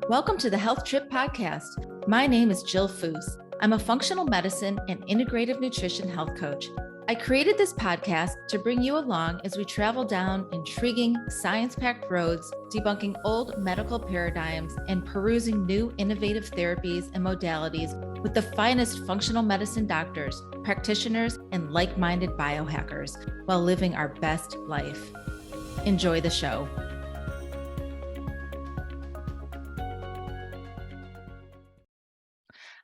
Welcome to the Health Trip Podcast. My name is Jill Foose. I'm a functional medicine and integrative nutrition health coach. I created this podcast to bring you along as we travel down intriguing, science-packed roads, debunking old medical paradigms and perusing new innovative therapies and modalities with the finest functional medicine doctors, practitioners, and like-minded biohackers while living our best life. Enjoy the show.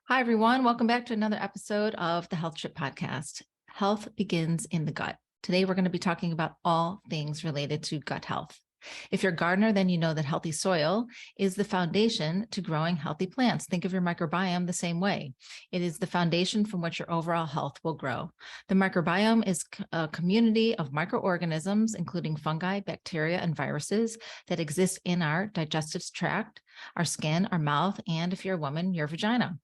Hi, everyone. Welcome back to another episode of the Health Trip Podcast. Health begins in the gut. Today, we're going to be talking about all things related to gut health. If you're a gardener, then you know that healthy soil is the foundation to growing healthy plants. Think of your microbiome the same way. It is the foundation from which your overall health will grow. The microbiome is a community of microorganisms, including fungi, bacteria, and viruses that exist in our digestive tract, our skin, our mouth, and if you're a woman, your vagina.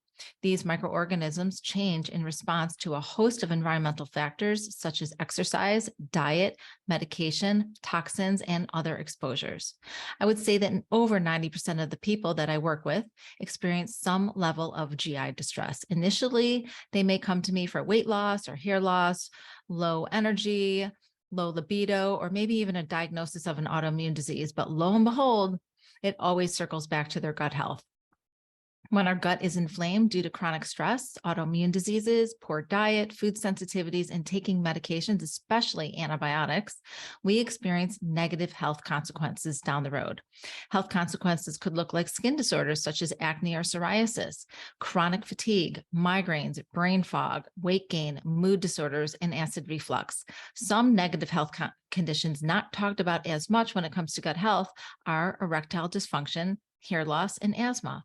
These microorganisms change in response to a host of environmental factors such as exercise, diet, medication, toxins, and other exposures. I would say that over 90% of the people that I work with experience some level of GI distress. Initially, they may come to me for weight loss or hair loss, low energy, low libido, or maybe even a diagnosis of an autoimmune disease. But lo and behold, it always circles back to their gut health. When our gut is inflamed due to chronic stress, autoimmune diseases, poor diet, food sensitivities, and taking medications, especially antibiotics, we experience negative health consequences down the road. Health consequences could look like skin disorders such as acne or psoriasis, chronic fatigue, migraines, brain fog, weight gain, mood disorders, and acid reflux. Some negative health conditions not talked about as much when it comes to gut health are erectile dysfunction, hair loss, and asthma.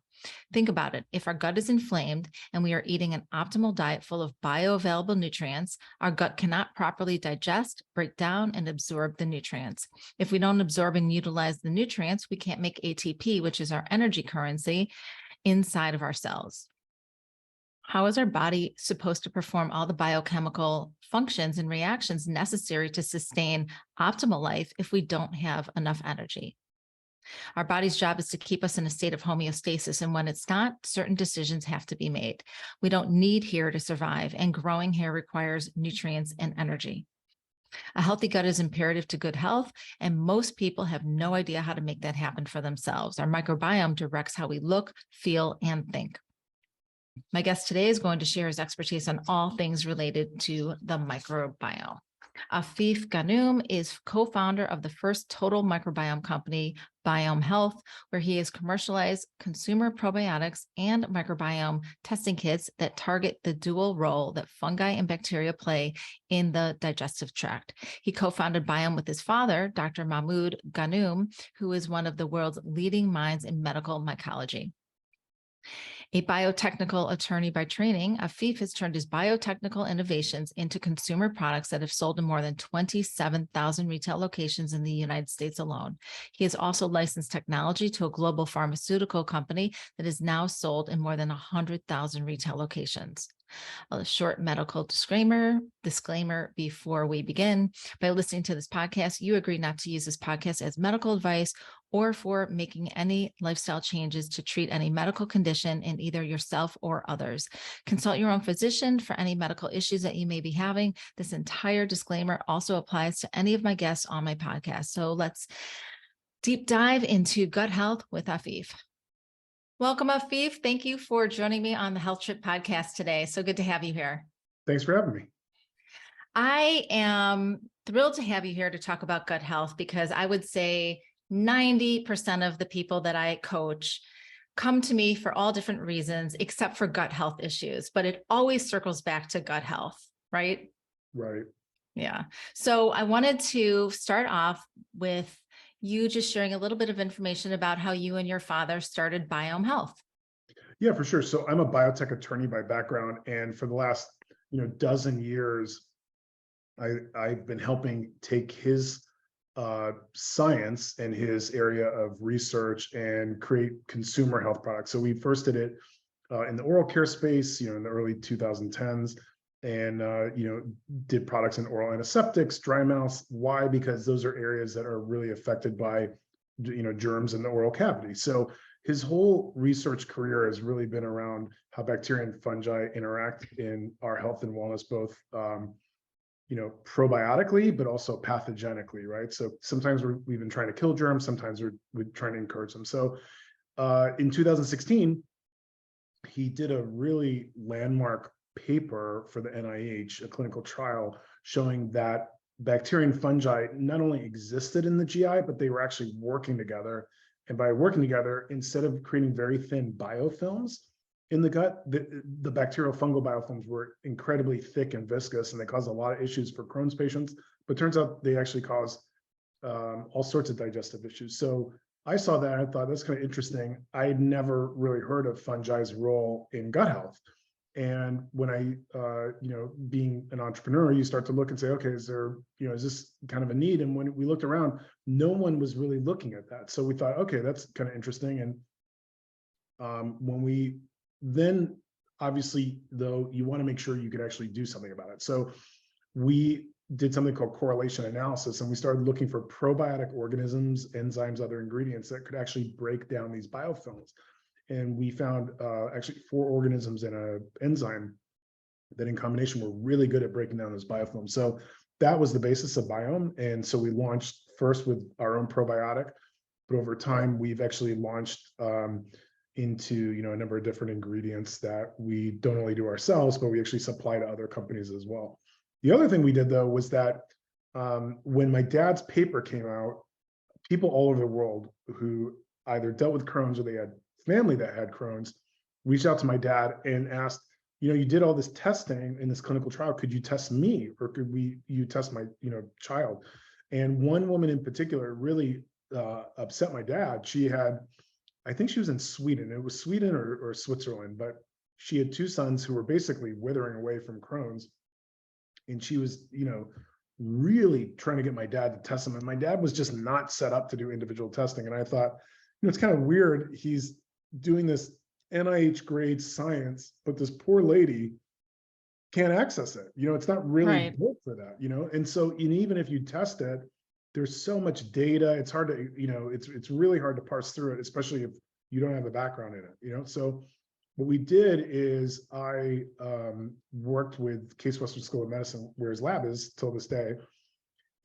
Think about it. If our gut is inflamed and we are eating an optimal diet full of bioavailable nutrients, our gut cannot properly digest, break down, and absorb the nutrients. If we don't absorb and utilize the nutrients, we can't make ATP, which is our energy currency, inside of our cells. How is our body supposed to perform all the biochemical functions and reactions necessary to sustain optimal life if we don't have enough energy? Our body's job is to keep us in a state of homeostasis, and when it's not, certain decisions have to be made. We don't need hair to survive, and growing hair requires nutrients and energy. A healthy gut is imperative to good health, and most people have no idea how to make that happen for themselves. Our microbiome directs how we look, feel, and think. My guest today is going to share his expertise on all things related to the microbiome. Afif Ghannoum is co-founder of the first total microbiome company, Biohm Health, where he has commercialized consumer probiotics and microbiome testing kits that target the dual role that fungi and bacteria play in the digestive tract. He co-founded Biohm with his father, Dr. Mahmoud Ghannoum, who is one of the world's leading minds in medical mycology. A biotechnical attorney by training, Afif has turned his biotechnical innovations into consumer products that have sold in more than 27,000 retail locations in the United States alone. He has also licensed technology to a global pharmaceutical company that is now sold in more than 100,000 retail locations. A short medical disclaimer before we begin. By listening to this podcast, you agree not to use this podcast as medical advice or for making any lifestyle changes to treat any medical condition in either yourself or others. Consult your own physician for any medical issues that you may be having. This entire disclaimer also applies to any of my guests on my podcast. So let's deep dive into gut health with Afif. Welcome, Afif. Thank you for joining me on the Health Trip Podcast today. So good to have you here. Thanks for having me. I am thrilled to have you here to talk about gut health because I would say 90% of the people that I coach come to me for all different reasons, except for gut health issues, but it always circles back to gut health, right? Right. Yeah. So I wanted to start off with you just sharing a little bit of information about how you and your father started Biohm Health. Yeah, for sure. So I'm a biotech attorney by background, and for the last dozen years, I've been helping take his science and his area of research and create consumer health products. So we first did it in the oral care space, in the early 2010s, and did products in oral antiseptics, dry mouths. Why? Because those are areas that are really affected by germs in the oral cavity. So his whole research career has really been around how bacteria and fungi interact in our health and wellness, both probiotically, but also pathogenically, right? So sometimes we've been trying to kill germs, sometimes we're trying to encourage them. So in 2016, he did a really landmark paper for the NIH, a clinical trial showing that bacteria and fungi not only existed in the GI, but they were actually working together. And by working together, instead of creating very thin biofilms in the gut, the bacterial fungal biofilms were incredibly thick and viscous, and they caused a lot of issues for Crohn's patients. But turns out they actually cause all sorts of digestive issues. So I saw that and I thought that's kind of interesting. I had never really heard of fungi's role in gut health. And when I, being an entrepreneur, you start to look and say, okay, is there, is this kind of a need? And when we looked around, no one was really looking at that. So we thought, okay, that's kind of interesting. And when we then, obviously, though, you want to make sure you can actually do something about it. So we did something called correlation analysis, and we started looking for probiotic organisms, enzymes, other ingredients that could actually break down these biofilms. And we found actually 4 organisms and an enzyme that in combination were really good at breaking down those biofilms. So that was the basis of Biohm. And so we launched first with our own probiotic, but over time we've actually launched into a number of different ingredients that we don't only do ourselves, but we actually supply to other companies as well. The other thing we did, though, was that when my dad's paper came out, people all over the world who either dealt with Crohn's or they had family that had Crohn's reached out to my dad and asked, you did all this testing in this clinical trial. Could you test me, or could you test my child? And one woman in particular really upset my dad. She had, I think she was in Sweden. It was Sweden or Switzerland, but she had 2 sons who were basically withering away from Crohn's. And she was, really trying to get my dad to test them. And my dad was just not set up to do individual testing. And I thought, it's kind of weird. He's doing this NIH grade science, but this poor lady can't access it. It's not really built for that, And so even if you test it, there's so much data. It's hard to, it's really hard to parse through it, especially if you don't have a background in it, So what we did is I worked with Case Western School of Medicine, where his lab is till this day.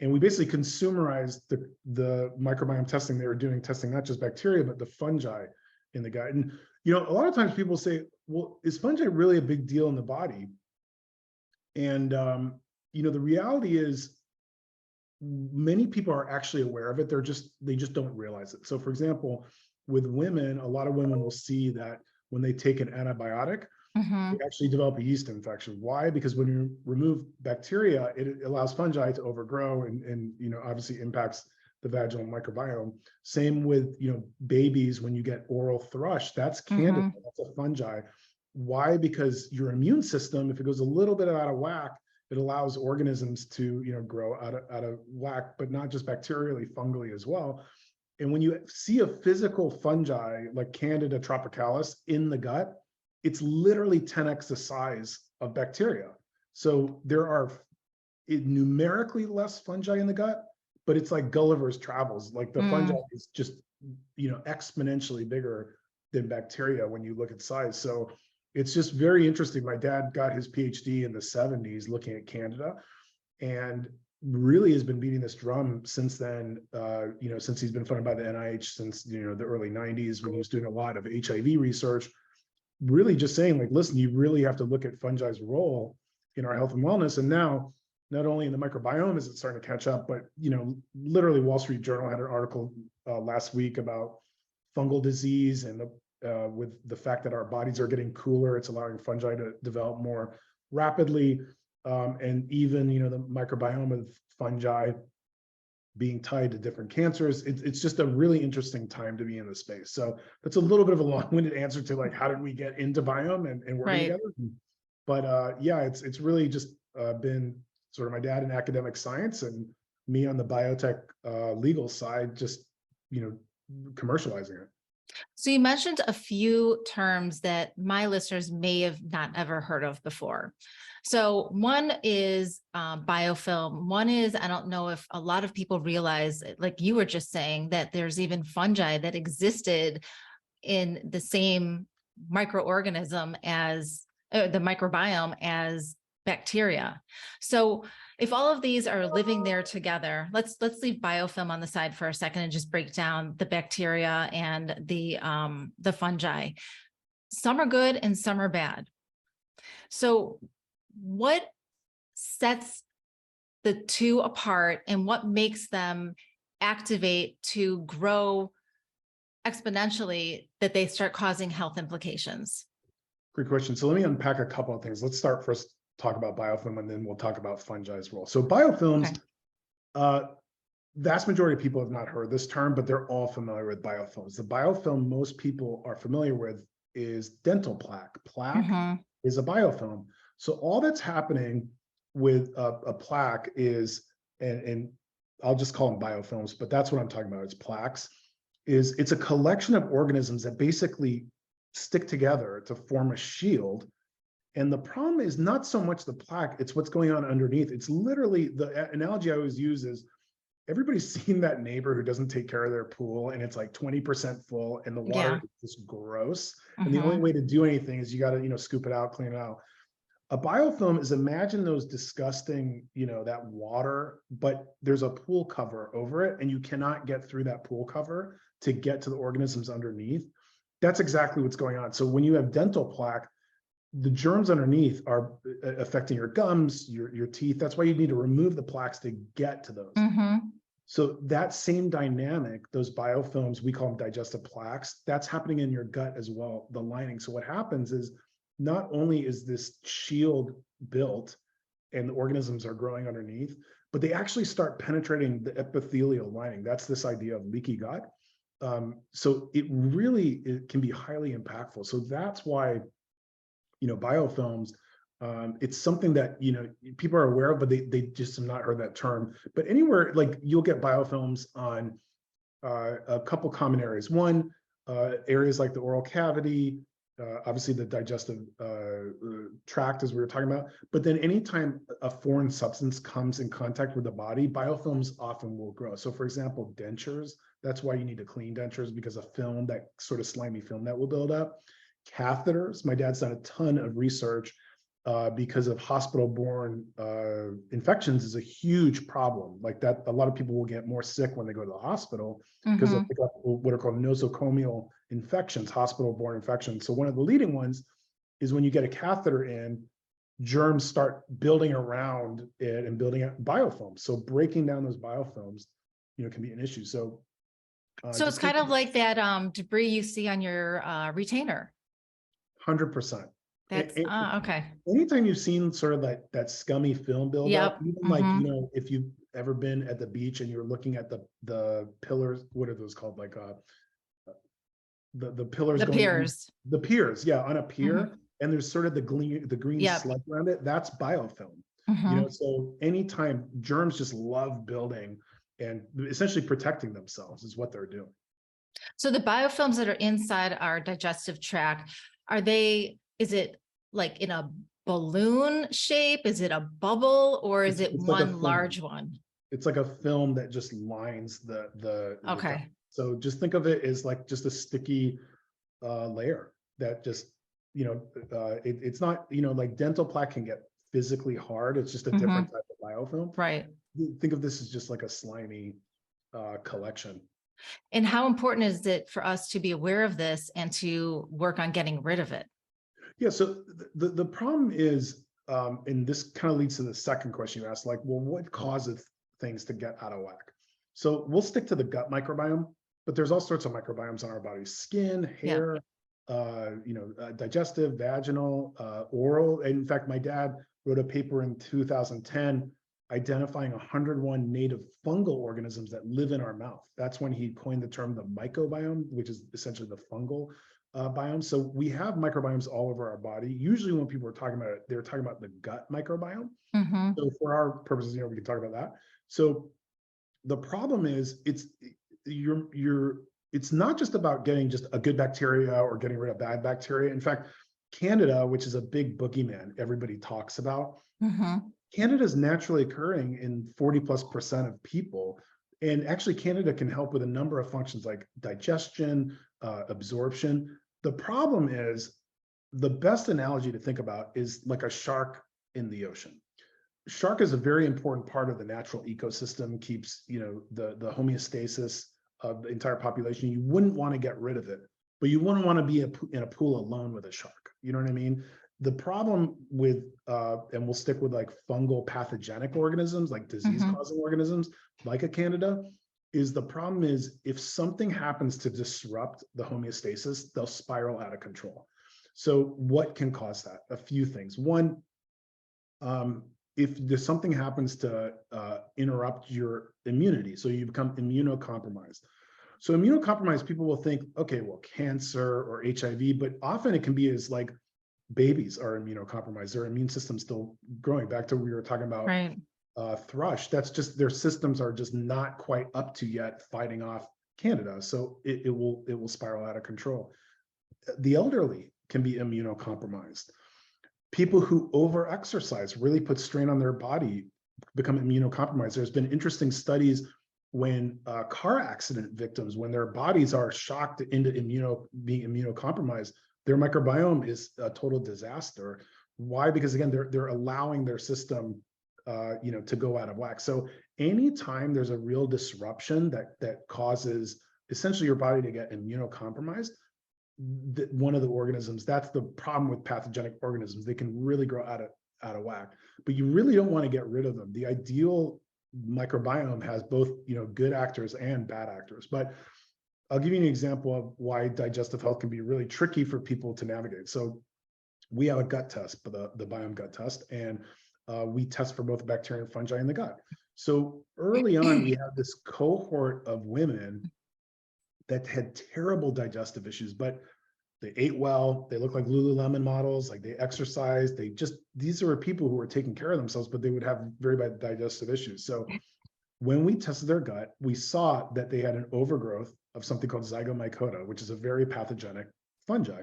And we basically consumerized the microbiome testing they were doing, testing not just bacteria, but the fungi in the gut. And, a lot of times people say, well, is fungi really a big deal in the body? And, the reality is many people are actually aware of it. They just don't realize it. So for example, with women, a lot of women will see that when they take an antibiotic, they actually develop a yeast infection. Why? Because when you remove bacteria, it allows fungi to overgrow and obviously impacts the vaginal microbiome. Same with, babies, when you get oral thrush, that's candida, that's a fungi. Why? Because your immune system, if it goes a little bit out of whack, it allows organisms to, grow out of whack, but not just bacterially, fungally as well. And when you see a physical fungi like Candida tropicalis in the gut, it's literally 10x the size of bacteria. So there are numerically less fungi in the gut, but it's like Gulliver's Travels. Like the fungi is just, exponentially bigger than bacteria when you look at size. So it's just very interesting. My dad got his PhD in the 70s looking at Candida, and really has been beating this drum since then, since he's been funded by the NIH since, the early 90s, when he was doing a lot of HIV research, really just saying, like, listen, you really have to look at fungi's role in our health and wellness. And now, not only in the microbiome is it starting to catch up, but, literally Wall Street Journal had an article last week about fungal disease and with the fact that our bodies are getting cooler, it's allowing fungi to develop more rapidly. And even, the microbiome of fungi being tied to different cancers, it's just a really interesting time to be in the space. So that's a little bit of a long-winded answer to like, how did we get into Biohm and working together? But yeah, it's really just been sort of my dad in academic science and me on the biotech legal side, just, commercializing it. So you mentioned a few terms that my listeners may have not ever heard of before. So one is biofilm. One is, I don't know if a lot of people realize, like you were just saying, that there's even fungi that existed in the same microorganism as the microbiome as bacteria. So if all of these are living there together, let's leave biofilm on the side for a second and just break down the bacteria and the fungi. Some are good and some are bad. So what sets the two apart and what makes them activate to grow exponentially that they start causing health implications? Great question. So let me unpack a couple of things. Let's start first, talk about biofilm, and then we'll talk about fungi as well. So biofilms, vast majority of people have not heard this term, but they're all familiar with biofilms. The biofilm most people are familiar with is dental plaque. Plaque is a biofilm. So all that's happening with a plaque is, and I'll just call them biofilms, but that's what I'm talking about. It's plaques. It's a collection of organisms that basically stick together to form a shield. And the problem is not so much the plaque, it's what's going on underneath. It's literally, the analogy I always use is, everybody's seen that neighbor who doesn't take care of their pool and it's like 20% full and the water is just gross. And the only way to do anything is you got to, scoop it out, clean it out. A biofilm is, imagine those disgusting, that water, but there's a pool cover over it and you cannot get through that pool cover to get to the organisms underneath. That's exactly what's going on. So when you have dental plaque, the germs underneath are affecting your gums, your teeth. That's why you need to remove the plaques to get to those. So that same dynamic, those biofilms, we call them digestive plaques, that's happening in your gut as well, the lining. So what happens is, not only is this shield built and the organisms are growing underneath, but they actually start penetrating the epithelial lining. That's this idea of leaky gut. So it can be highly impactful. So that's why, biofilms, it's something that, people are aware of, but they just have not heard that term. But anywhere, like, you'll get biofilms on a couple common areas. One, areas like the oral cavity, obviously the digestive tract, as we were talking about. But then anytime a foreign substance comes in contact with the body, biofilms often will grow. So for example, dentures, that's why you need to clean dentures, because of film, that sort of slimy film that will build up. Catheters, my dad's done a ton of research because of hospital-borne infections is a huge problem. Like that, a lot of people will get more sick when they go to the hospital because of what are called nosocomial infections, hospital-borne infections. So one of the leading ones is when you get a catheter in, germs start building around it and building up biofilms. So breaking down those biofilms, can be an issue. So it's kind of like that debris you see on your retainer. 100%. That's okay. Anytime you've seen sort of that scummy film buildup, even like, if you've ever been at the beach and you're looking at the pillars, what are those called? Like the pillars, the piers. The piers, yeah, on a pier, and there's sort of the green sludge around it. That's biofilm. So anytime, germs just love building and essentially protecting themselves is what they're doing. So the biofilms that are inside our digestive tract, is it like in a balloon shape? Is it a bubble, or is it one large one? It's like a film that just lines the okay. So just think of it as like just a sticky layer that just, it's not, like dental plaque can get physically hard. It's just a different type of biofilm. Right. Think of this as just like a slimy collection. And how important is it for us to be aware of this and to work on getting rid of it? Yeah, so the problem is, and this kind of leads to the second question you asked, like, well, what causes things to get out of whack? So we'll stick to the gut microbiome, but there's all sorts of microbiomes on our body: skin, hair, digestive, vaginal, oral. And in fact, my dad wrote a paper in 2010 identifying 101 native fungal organisms that live in our mouth. That's when he coined the term the mycobiome, which is essentially the fungal biome. So we have microbiomes all over our body. Usually when people are talking about it, they're talking about the gut microbiome. So for our purposes, we can talk about that. So the problem is it's not just about getting just a good bacteria or getting rid of bad bacteria. In fact, Candida, which is a big boogeyman everybody talks about, Candida is naturally occurring in 40+% of people. And actually Candida can help with a number of functions like digestion, absorption. The problem is, the best analogy to think about is like a shark in the ocean. Shark is a very important part of the natural ecosystem, keeps, the homeostasis of the entire population. You wouldn't want to get rid of it, but you wouldn't want to be in a pool alone with a shark. You know what I mean? The problem with, and we'll stick with like fungal pathogenic organisms, like disease causing organisms, like a Candida, is the problem is if something happens to disrupt the homeostasis, they'll spiral out of control. So what can cause that? A few things. One, if there's something happens to interrupt your immunity, so you become immunocompromised. So immunocompromised people will think, okay, well, cancer or HIV, but often it can be as like babies are immunocompromised, their immune system's still growing. Back to what we were talking about, Right. thrush, that's just their systems are just not quite up to yet fighting off Candida. So it will spiral out of control. The elderly can be immunocompromised. People who over-exercise, really put strain on their body, become immunocompromised. There's been interesting studies when car accident victims, when their bodies are shocked into being immunocompromised, their microbiome is a total disaster. Why? Because again, they're allowing their system to go out of whack. So anytime there's a real disruption that causes essentially your body to get immunocompromised, one of the organisms, that's the problem with pathogenic organisms. They can really grow out of whack, but you really don't want to get rid of them. The ideal microbiome has both, good actors and bad actors. But I'll give you an example of why digestive health can be really tricky for people to navigate. So we have a gut test, the Biohm gut test, and we test for both bacteria and fungi in the gut. So early on, we had this cohort of women that had terrible digestive issues, but they ate well, they looked like Lululemon models, like they exercised, these were people who were taking care of themselves, but they would have very bad digestive issues. So when we tested their gut, we saw that they had an overgrowth of something called zygomycota, which is a very pathogenic fungi.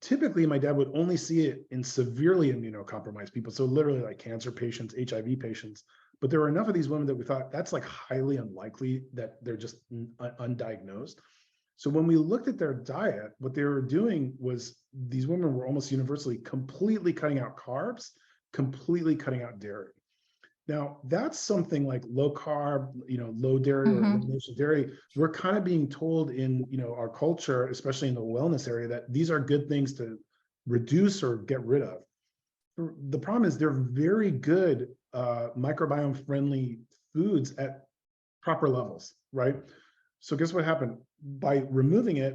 Typically, my dad would only see it in severely immunocompromised people, so literally like cancer patients, HIV patients. But there were enough of these women that we thought that's like highly unlikely that they're just undiagnosed. So when we looked at their diet, what they were doing was these women were almost universally completely cutting out carbs, completely cutting out dairy. Now, that's something like low carb, low dairy or elimination dairy. We're kind of being told in, our culture, especially in the wellness area, that these are good things to reduce or get rid of. The problem is they're very good microbiome friendly foods at proper levels, right? So guess what happened? By removing it,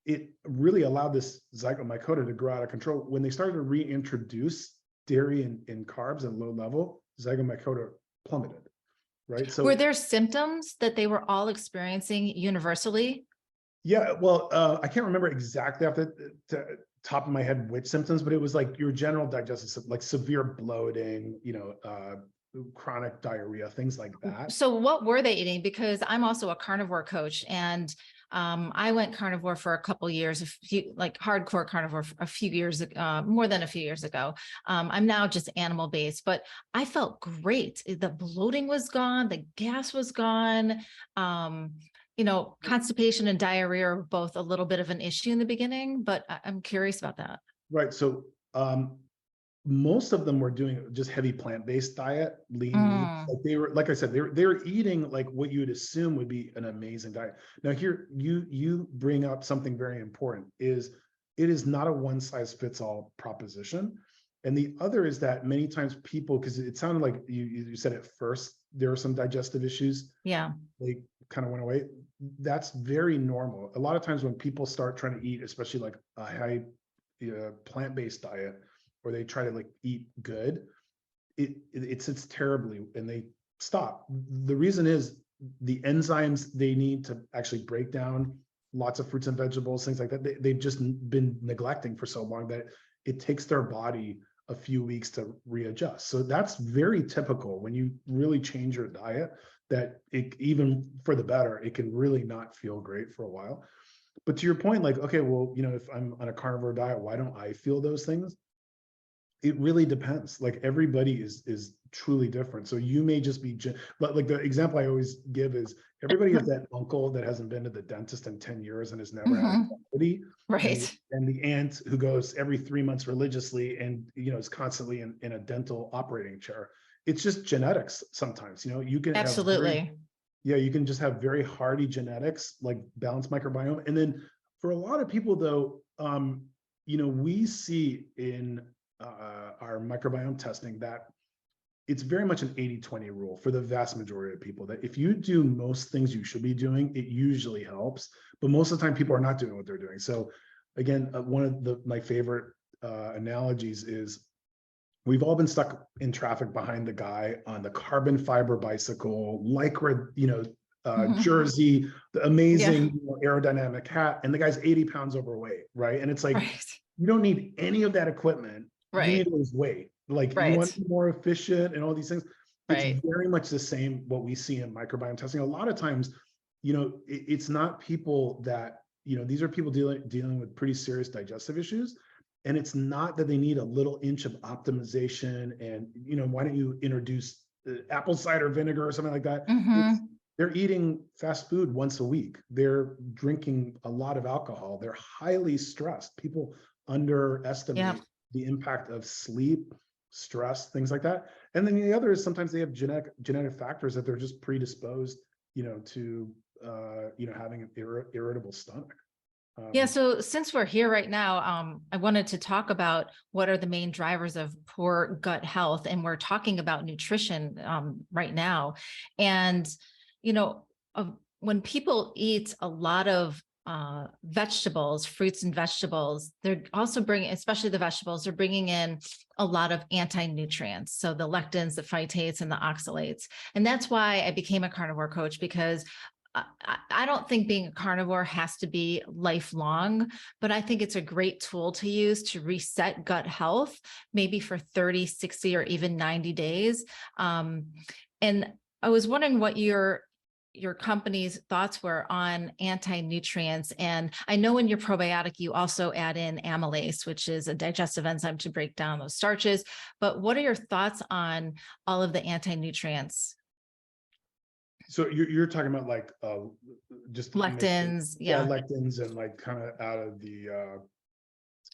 it really allowed this zygomycota to grow out of control. When they started to reintroduce dairy and carbs at low level, zygomycota plummeted, right? So were there symptoms that they were all experiencing universally? Yeah, well, I can't remember exactly off the top of my head which symptoms, but it was like your general digestive, like severe bloating, chronic diarrhea, things like that. So what were they eating? Because I'm also a carnivore coach, and I went carnivore for a couple years, like hardcore carnivore a few years, more than a few years ago. I'm now just animal based, but I felt great. The bloating was gone. The gas was gone. Constipation and diarrhea are both a little bit of an issue in the beginning, but I'm curious about that. Right. So most of them were doing just heavy plant-based diet, lean meat. Like they were, like I said, they were eating like what you would assume would be an amazing diet. Now here, you bring up something very important, is it is not a one-size-fits-all proposition. And the other is that many times people, because it sounded like you said at first, there were some digestive issues. Yeah. They kind of went away. That's very normal. A lot of times when people start trying to eat, especially like a high plant-based diet, or they try to like eat good, it sits terribly and they stop. The reason is the enzymes they need to actually break down lots of fruits and vegetables, things like that, they've just been neglecting for so long that it takes their body a few weeks to readjust. So that's very typical when you really change your diet, that it, even for the better, it can really not feel great for a while. But to your point, like, okay, well, if I'm on a carnivore diet, why don't I feel those things? It really depends. Like everybody is truly different. So you may just be, but like the example I always give is everybody has that uncle that hasn't been to the dentist in 10 years and has never had a Mhm. cavity. Right. And the aunt who goes every 3 months religiously and, is constantly in a dental operating chair. It's just genetics sometimes, you can have Absolutely. you can just have very hardy genetics, like balanced microbiome. And then for a lot of people though, we see in our microbiome testing that it's very much an 80-20 rule for the vast majority of people, that if you do most things you should be doing, it usually helps. But most of the time people are not doing what they're doing. So again, one of my favorite analogies is we've all been stuck in traffic behind the guy on the carbon fiber bicycle, lycra, Mhm. jersey, the Yeah. amazing aerodynamic hat, and the guy's 80 pounds overweight, right? And it's like, Right. you don't need any of that equipment. You need Right. to lose weight. Like you want Right. to be more efficient and all these things. It's Right. very much the same what we see in microbiome testing. A lot of times, it's not people that, these are people dealing with pretty serious digestive issues. And it's not that they need a little inch of optimization and, why don't you introduce apple cider vinegar or something like that? It's Hmm. they're eating fast food once a week. They're drinking a lot of alcohol. They're highly stressed. People Yeah. underestimate the impact of sleep, stress, things like that. And then the other is sometimes they have genetic factors that they're just predisposed, to having an irritable stomach. Yeah. Um, So since we're here right now, I wanted to talk about what are the main drivers of poor gut health. And we're talking about nutrition right now. And, you know, when people eat a lot of vegetables, fruits and vegetables, they're also bringing, especially the vegetables, they're bringing in a lot of anti-nutrients. So the lectins, the phytates, and the oxalates. And that's why I became a carnivore coach, because I don't think being a carnivore has to be lifelong, but I think it's a great tool to use to reset gut health, maybe for 30, 60, or even 90 days. And I was wondering what your company's thoughts were on anti-nutrients. And I know in your probiotic, you also add in amylase, which is a digestive enzyme to break down those starches. But what are your thoughts on all of the anti-nutrients? so you're talking about like just to make sure, Lectins, yeah, yeah. lectins and like kind of out of the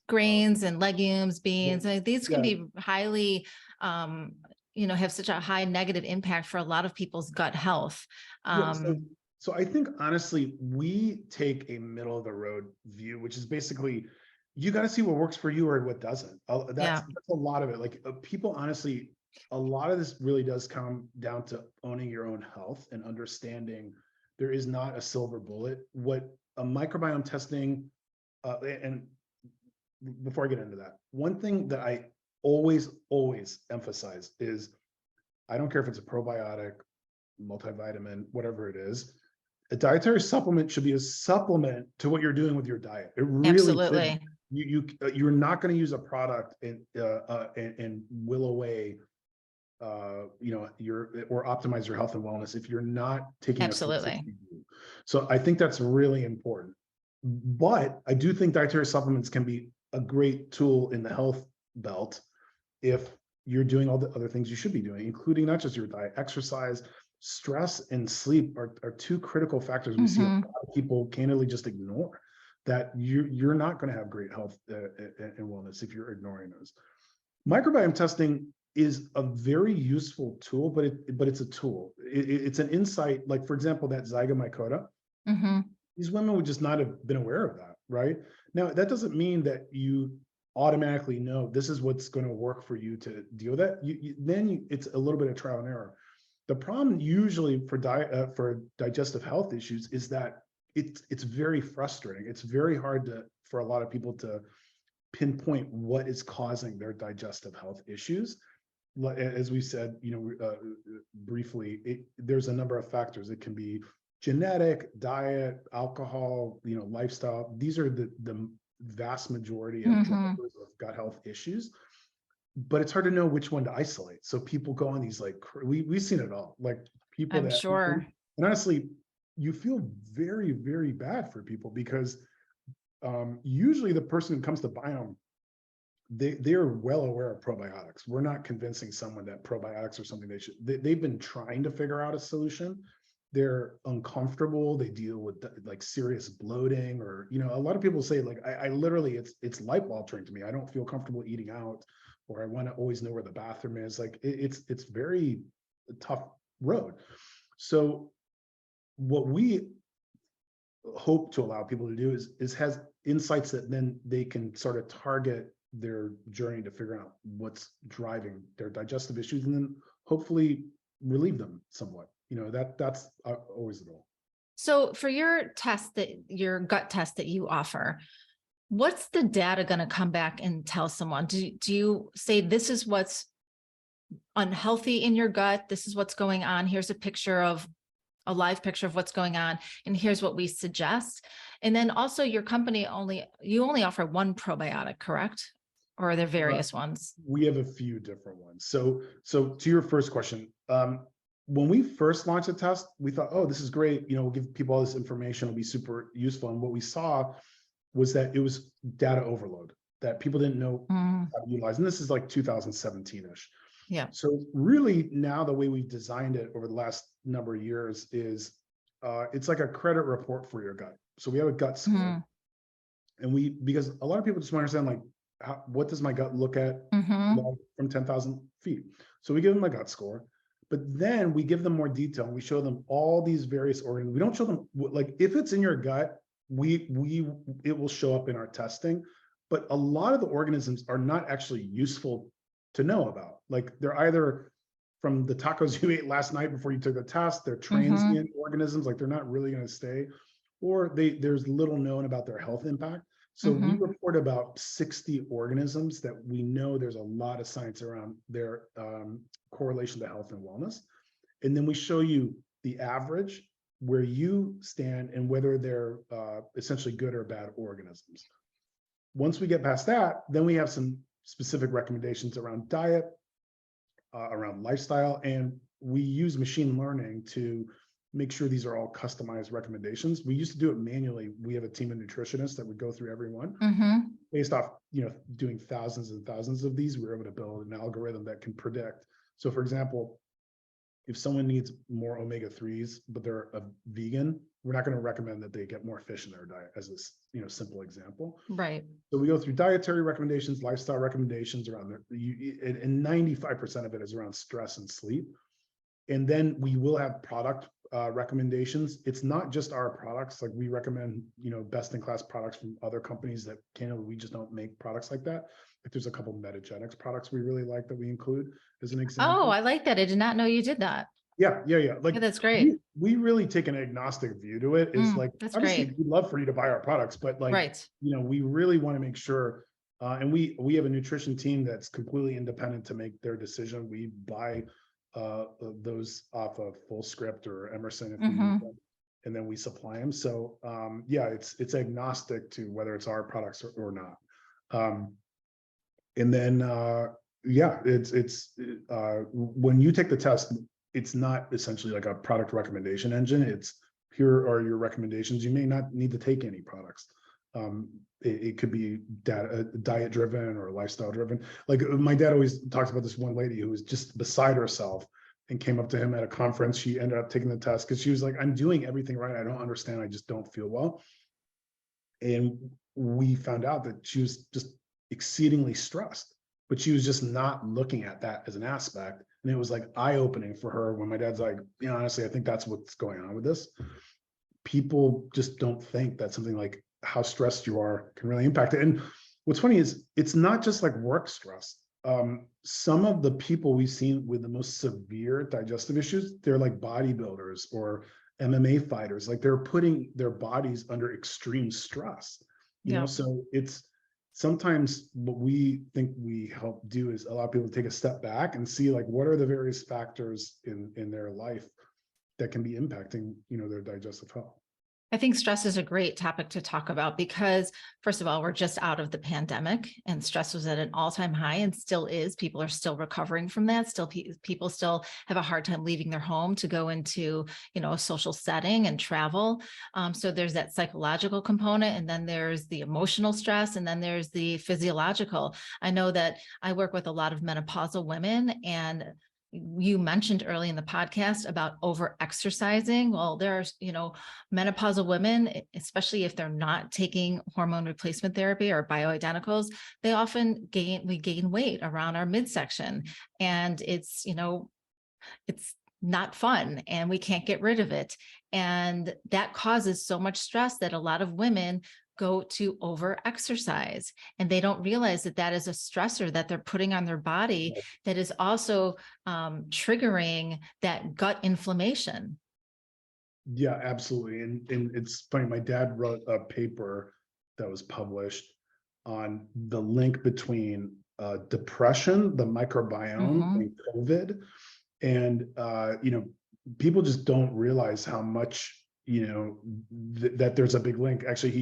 Grains and legumes, beans, these can yeah, be highly, have such a high negative impact for a lot of people's gut health. yeah. So, Um, so I think honestly, we take a middle of the road view, which is basically you got to see what works for you or what doesn't. yeah, That's a lot of it. Like people, honestly, a lot of this really does come down to owning your own health and understanding there is not a silver bullet. What a microbiome testing, and before I get into that, one thing that I always emphasize is I don't care if it's a probiotic, multivitamin, whatever it is. A dietary supplement should be a supplement to what you're doing with your diet. It really should. absolutely. You're not going to use a product and will away your or optimize your health and wellness if you're not taking a Absolutely. 360 view. So I think that's really important. But I do think dietary supplements can be a great tool in the health belt if you're doing all the other things you should be doing, including not just your diet, exercise, stress, and sleep are two critical factors we see a Hmm. lot of people candidly just ignore. That you're not going to have great health and wellness if you're ignoring those. Microbiome testing is a very useful tool, but it's a tool. It's an insight. Like for example, that zygomycota. Hmm. These women would just not have been aware of that, right? Now, that doesn't mean that you automatically know this is what's going to work for you to deal with that. It's a little bit of trial and error. The problem usually for digestive health issues is that it's very frustrating. It's very hard for a lot of people to pinpoint what is causing their digestive health issues. As we said, briefly, there's a number of factors. It can be genetic, diet, alcohol, lifestyle. These are the vast majority of Hmm. drivers of gut health issues. But it's hard to know which one to isolate. So people go on these we've seen it all. Like people I'm that, sure. and honestly, you feel very, very bad for people because usually the person who comes to Biohm, they're well aware of probiotics. We're not convincing someone that probiotics are something they've been trying to figure out a solution. They're uncomfortable. They deal with like serious bloating, or, a lot of people say like, I literally, it's life altering to me. I don't feel comfortable eating out, or I want to always know where the bathroom is. Like it's very tough road. So what we hope to allow people to do is has insights that then they can sort of target their journey to figure out what's driving their digestive issues, and then hopefully relieve them somewhat. That's always the goal. So for your gut test that you offer, what's the data going to come back and tell someone? Do you say this is what's unhealthy in your gut? This is what's going on. Here's a live picture of what's going on, and here's what we suggest. And then also your company you only offer one probiotic, correct? Or are there various ones? We have a few different ones. So to your first question, when we first launched the test, we thought, oh, this is great. We'll give people all this information. It'll be super useful. And what we saw was that it was data overload, that people didn't know how to utilize. And this is like 2017-ish. Yeah. So really now the way we've designed it over the last number of years is it's like a credit report for your gut. So we have a gut score. And because a lot of people just want to understand, like, what does my gut look at from 10,000 feet? So we give them a gut score, but then we give them more detail, and we show them all these various organs. We don't show them, like, if it's in your gut, it will show up in our testing, but a lot of the organisms are not actually useful to know about. Like, they're either from the tacos you ate last night before you took the test, they're transient organisms, like they're not really going to stay, or there's little known about their health impact. So we report about 60 organisms that we know there's a lot of science around their correlation to health and wellness. And then we show you the average, where you stand, and whether they're essentially good or bad organisms. Once we get past that, then we have some specific recommendations around diet, around lifestyle, and we use machine learning to make sure these are all customized recommendations. We used to do it manually. We have a team of nutritionists that would go through every one. Based off, doing thousands and thousands of these, we were able to build an algorithm that can predict. So for example, if someone needs more omega-3s, but they're a vegan, we're not going to recommend that they get more fish in their diet, as this, simple example. Right. So we go through dietary recommendations, lifestyle recommendations around and 95% of it is around stress and sleep. And then we will have product recommendations. It's not just our products. Like, we recommend, best in class products from other companies that we just don't make products like that. Like, there's a couple metagenics products we really like that we include as an example. Oh, I like that. I did not know you did that. Yeah. Like, yeah, that's great. We really take an agnostic view to it. Is like, that's obviously great. we'd love for you to buy our products, but like, right. We really want to make sure, and we have a nutrition team that's completely independent to make their decision. We buy those off of Fullscript or Emerson if we need them, and then we supply them. So it's agnostic to whether it's our products or not. And then it's when you take the test, it's not essentially like a product recommendation engine. It's, here are your recommendations. You may not need to take any products. It could be diet driven or lifestyle driven. Like, my dad always talks about this one lady who was just beside herself and came up to him at a conference. She ended up taking the test because she was like, I'm doing everything right. I don't understand. I just don't feel well. And we found out that she was just exceedingly stressed, but she was just not looking at that as an aspect. And it was like eye-opening for her when my dad's like, honestly, I think that's what's going on with this. People just don't think that something like how stressed you are can really impact it. And what's funny is it's not just like work stress. Some of the people we've seen with the most severe digestive issues, they're like bodybuilders or MMA fighters. Like, they're putting their bodies under extreme stress, so it's sometimes what we think we help do is allow people to take a step back and see, like, what are the various factors in their life that can be impacting, their digestive health. I think stress is a great topic to talk about because, first of all, we're just out of the pandemic and stress was at an all-time high and still is. People are still recovering from that. Still, people still have a hard time leaving their home to go into, a social setting and travel. So there's that psychological component, and then there's the emotional stress, and then there's the physiological. I know that I work with a lot of menopausal women, and you mentioned early in the podcast about over exercising. Well, there's, menopausal women, especially if they're not taking hormone replacement therapy or bioidenticals, they often gain weight around our midsection. And it's not fun and we can't get rid of it. And that causes so much stress that a lot of women go to over exercise, and they don't realize that that is a stressor that they're putting on their body that is also triggering that gut inflammation. Yeah, absolutely. And it's funny, my dad wrote a paper that was published on the link between depression, the microbiome, and COVID. And people just don't realize how much, that there's a big link. Actually,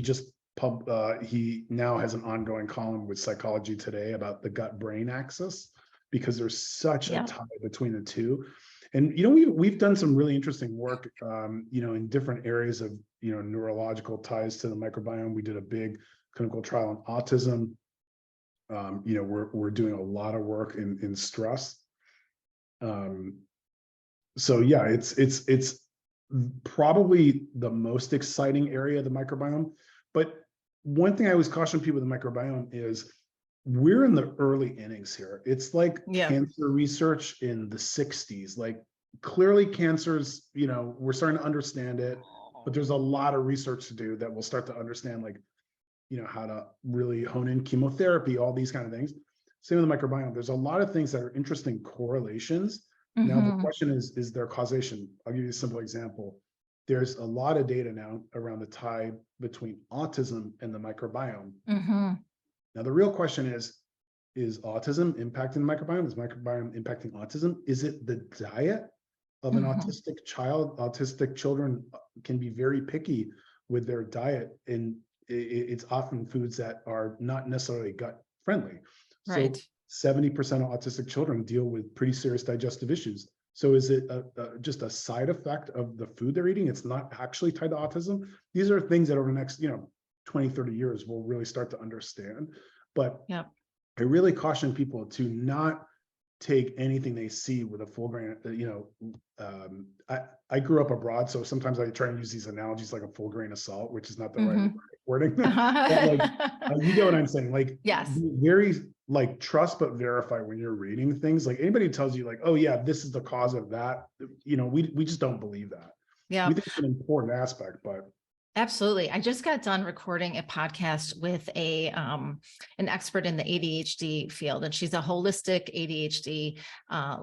he now has an ongoing column with Psychology Today about the gut-brain axis, because there's such a tie between the two. And we've done some really interesting work, in different areas of neurological ties to the microbiome. We did a big clinical trial on autism. We're doing a lot of work in stress. So yeah, it's probably the most exciting area of the microbiome. But one thing I always caution people with the microbiome is we're in the early innings here. It's like cancer research in the 60s. Like, clearly cancers, we're starting to understand it, but there's a lot of research to do that we'll start to understand, like, how to really hone in chemotherapy, all these kind of things. Same with the microbiome. There's a lot of things that are interesting correlations. Now, the question is there causation? I'll give you a simple example. There's a lot of data now around the tie between autism and the microbiome. Now, the real question is autism impacting the microbiome? Is microbiome impacting autism? Is it the diet of an autistic child? Autistic children can be very picky with their diet, and it's often foods that are not necessarily gut friendly. Right. So 70% of autistic children deal with pretty serious digestive issues. So is it just a side effect of the food they're eating? It's not actually tied to autism. These are things that over the next 20, 30 years we'll really start to understand. But I really caution people to not take anything they see with a full grain. I grew up abroad, so sometimes I try and use these analogies like a full grain of salt, which is not the right wording. But you know what I'm saying? Like, yes, very trust but verify when you're reading things. Like, anybody tells you like, oh yeah, this is the cause of that, we just don't believe that. Yeah, we think it's an important aspect, but absolutely. I just got done recording a podcast with an expert in the ADHD field, and she's a holistic ADHD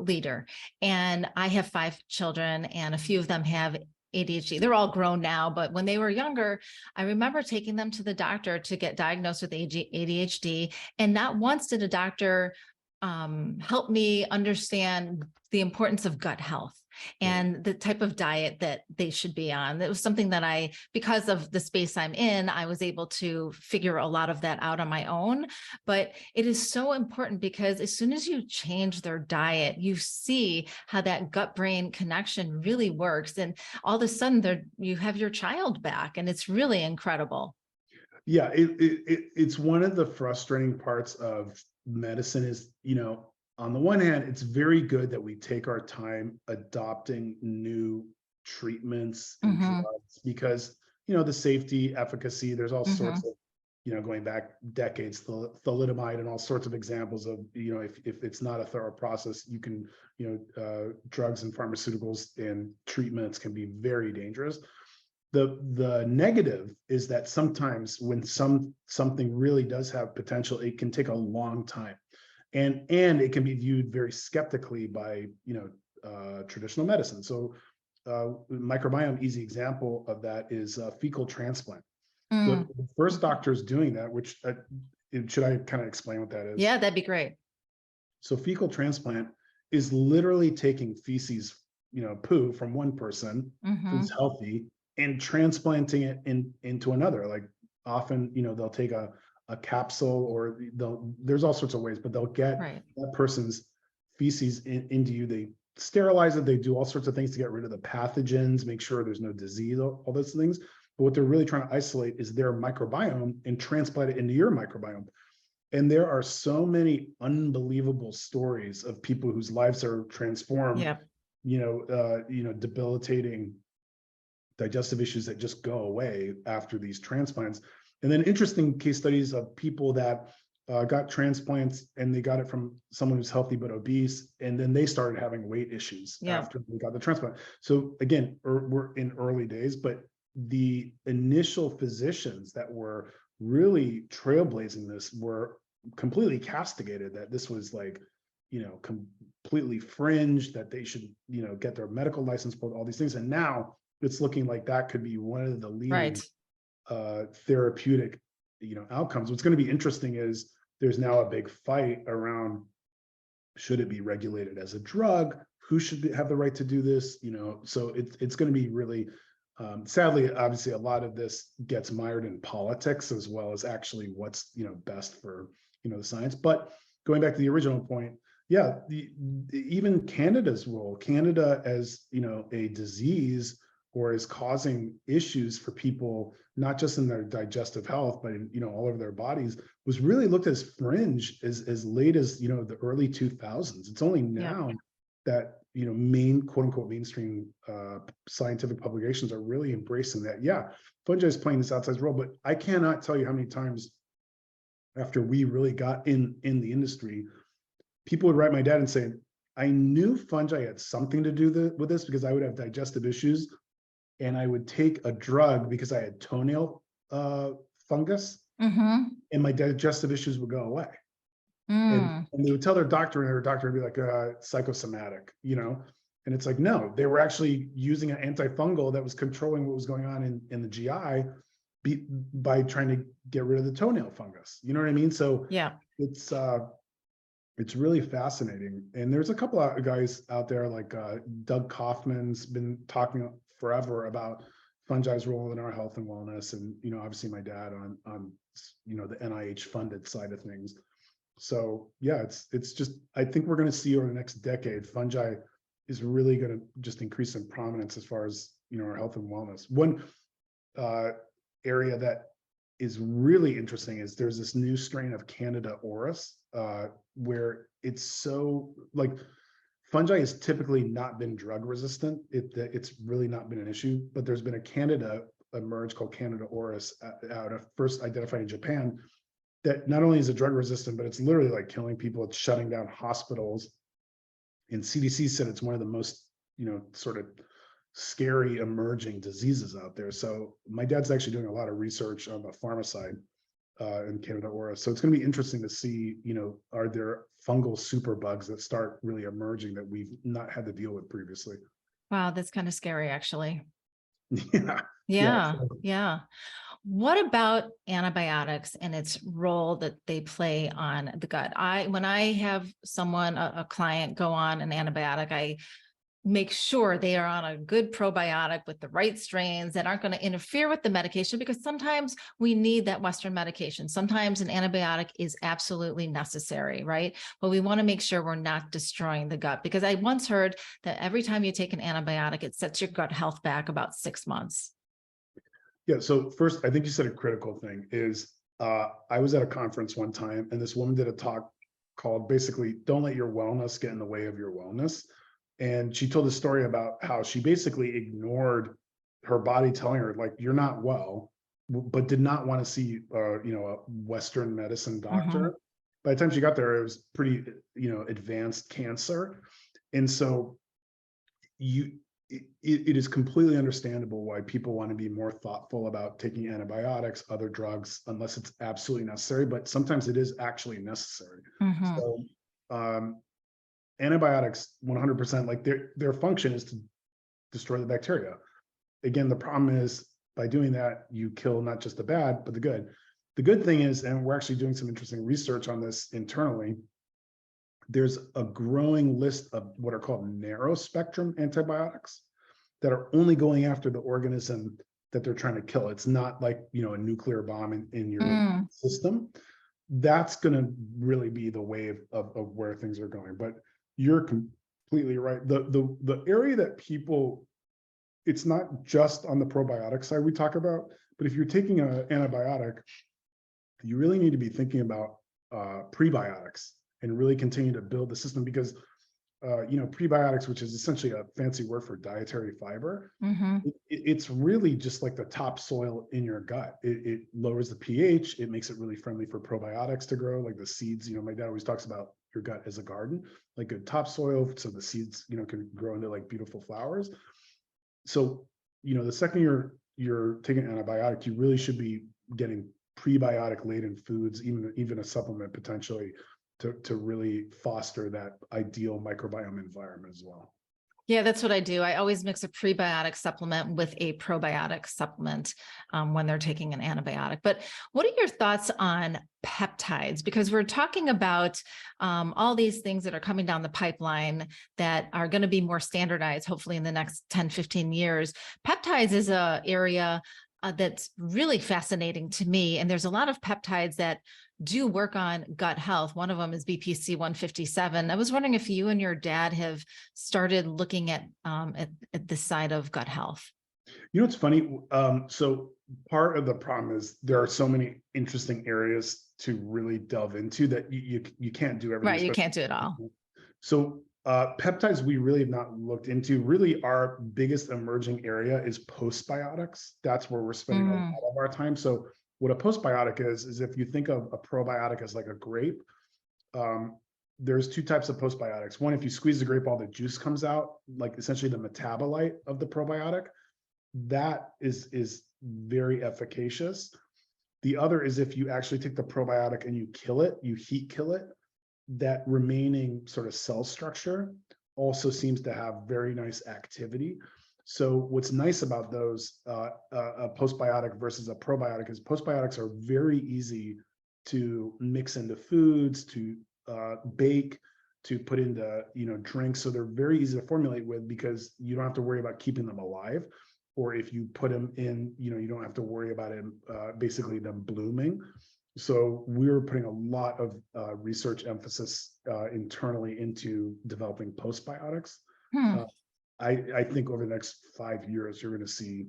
leader. And I have 5 children, and a few of them have ADHD. They're all grown now, but when they were younger, I remember taking them to the doctor to get diagnosed with ADHD. And not once did a doctor help me understand the importance of gut health and the type of diet that they should be on. It was something that because of the space I'm in, I was able to figure a lot of that out on my own. But it is so important because as soon as you change their diet, you see how that gut-brain connection really works. And all of a sudden you have your child back, and it's really incredible. Yeah, it's one of the frustrating parts of medicine is, on the one hand, it's very good that we take our time adopting new treatments and drugs because, the safety, efficacy, there's all sorts of, going back decades, thalidomide and all sorts of examples of, if it's not a thorough process, you can, drugs and pharmaceuticals and treatments can be very dangerous. The negative is that sometimes when something really does have potential, it can take a long time. And it can be viewed very skeptically by traditional medicine. So microbiome, easy example of that is fecal transplant. The first doctors doing that, which should I kind of explain what that is? Yeah, that'd be great. So fecal transplant is literally taking feces, poo from one person who's healthy and transplanting it into another. Like often, they'll take a capsule, or there's all sorts of ways, but they'll get that person's feces into you. They sterilize it. They do all sorts of things to get rid of the pathogens, make sure there's no disease, all those things. But what they're really trying to isolate is their microbiome and transplant it into your microbiome. And there are so many unbelievable stories of people whose lives are transformed, debilitating digestive issues that just go away after these transplants. And then interesting case studies of people that got transplants, and they got it from someone who's healthy but obese, and then they started having weight issues after they got the transplant. So again, we're in early days, but the initial physicians that were really trailblazing this were completely castigated, that this was like, completely fringe, that they should, get their medical license pulled, all these things. And now it's looking like that could be one of the leading therapeutic, outcomes. What's going to be interesting is there's now a big fight around, should it be regulated as a drug? Who should have the right to do this? So it's going to be really, sadly, obviously, a lot of this gets mired in politics as well as actually what's, best for, the science. But going back to the original point, even Canada's role, Canada as, a disease, or is causing issues for people, not just in their digestive health, but in, all over their bodies, was really looked as fringe as late as, the early 2000s. It's only now that, quote unquote mainstream scientific publications are really embracing that. Fungi is playing this outsized role, but I cannot tell you how many times after we really got in the industry, people would write my dad and say, I knew fungi had something to do with this, because I would have digestive issues, and I would take a drug because I had toenail fungus, and my digestive issues would go away. And they would tell their doctor, and their doctor would be like, psychosomatic, and it's like, no, they were actually using an antifungal that was controlling what was going on in the GI by trying to get rid of the toenail fungus. You know what I mean? So it's really fascinating. And there's a couple of guys out there, like Doug Kaufman's been talking forever about fungi's role in our health and wellness, and obviously my dad on the NIH funded side of things. So it's just, I think we're going to see over the next decade, fungi is really going to just increase in prominence as far as our health and wellness. One area that is really interesting is there's this new strain of Candida auris, where it's so, like, fungi has typically not been drug resistant. It's really not been an issue, but there's been a Candida emerge called Candida auris, out of first identified in Japan, that not only is it drug resistant, but it's literally like killing people. It's shutting down hospitals. And CDC said it's one of the most, sort of scary emerging diseases out there. So my dad's actually doing a lot of research on the pharma side in Candida auris. So it's going to be interesting to see, are there fungal superbugs that start really emerging that we've not had to deal with previously? Wow, that's kind of scary, actually. Yeah. What about antibiotics and its role that they play on the gut? When I have someone, a client, go on an antibiotic, I make sure they are on a good probiotic with the right strains that aren't going to interfere with the medication, because sometimes we need that Western medication. Sometimes an antibiotic is absolutely necessary, right? But we want to make sure we're not destroying the gut, because I once heard that every time you take an antibiotic, it sets your gut health back about 6 months. Yeah. So first, I think you said a critical thing is, I was at a conference one time, and this woman did a talk called basically, don't let your wellness get in the way of your wellness. And she told a story about how she basically ignored her body telling her, like, you're not well, but did not want to see, a Western medicine doctor. By the time she got there, it was pretty, advanced cancer. And so it is completely understandable why people want to be more thoughtful about taking antibiotics, other drugs, unless it's absolutely necessary, but sometimes it is actually necessary. So, antibiotics 100%, like their function is to destroy the bacteria. Again, the problem is, by doing that, you kill not just the bad, but the good. The good thing is, and we're actually doing some interesting research on this internally, there's a growing list of what are called narrow spectrum antibiotics that are only going after the organism that they're trying to kill. It's not like, a nuclear bomb in your Mm. system. That's going to really be the wave of where things are going. But you're completely right. The area that people, it's not just on the probiotic side we talk about, but if you're taking an antibiotic, you really need to be thinking about prebiotics and really continue to build the system, because prebiotics, which is essentially a fancy word for dietary fiber, Hmm. it's really just like the topsoil in your gut. It lowers the pH. It makes it really friendly for probiotics to grow, like the seeds. My dad always talks about your gut as a garden, like good topsoil, so the seeds, can grow into like beautiful flowers. So, the second you're taking an antibiotic, you really should be getting prebiotic laden foods, even a supplement potentially, to really foster that ideal microbiome environment as well. Yeah, that's what I do. I always mix a prebiotic supplement with a probiotic supplement when they're taking an antibiotic. But what are your thoughts on peptides? Because we're talking about all these things that are coming down the pipeline that are going to be more standardized, hopefully in the next 10, 15 years. Peptides is an area that's really fascinating to me. And there's a lot of peptides that do work on gut health. One of them is BPC 157. I was wondering if you and your dad have started looking at this side of gut health. It's funny. So part of the problem is there are so many interesting areas to really delve into that you can't do everything. Right, you can't do it all. So peptides we really have not looked into. Really, our biggest emerging area is postbiotics. That's where we're spending a lot of our time. So what a postbiotic is if you think of a probiotic as like a grape, there's two types of postbiotics. One, if you squeeze the grape, all the juice comes out, like essentially the metabolite of the probiotic. That is very efficacious. The other is if you actually take the probiotic and you kill it, you heat kill it, that remaining sort of cell structure also seems to have very nice activity. So what's nice about those, a postbiotic versus a probiotic, is postbiotics are very easy to mix into foods, to bake, to put into drinks. So they're very easy to formulate with, because you don't have to worry about keeping them alive. Or if you put them in, you don't have to worry about it, basically them blooming. So we're putting a lot of research emphasis internally into developing postbiotics. I think over the next 5 years, you're going to see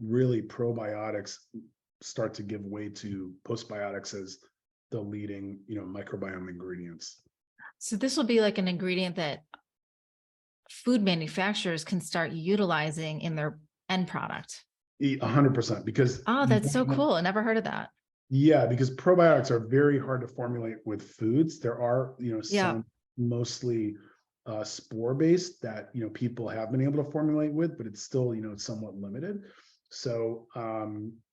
really probiotics start to give way to postbiotics as the leading, microbiome ingredients. So this will be like an ingredient that food manufacturers can start utilizing in their end product. 100%, because that's so cool. I never heard of that. Yeah, because probiotics are very hard to formulate with foods. There are, some mostly spore-based that, people have been able to formulate with, but it's still, it's somewhat limited. So,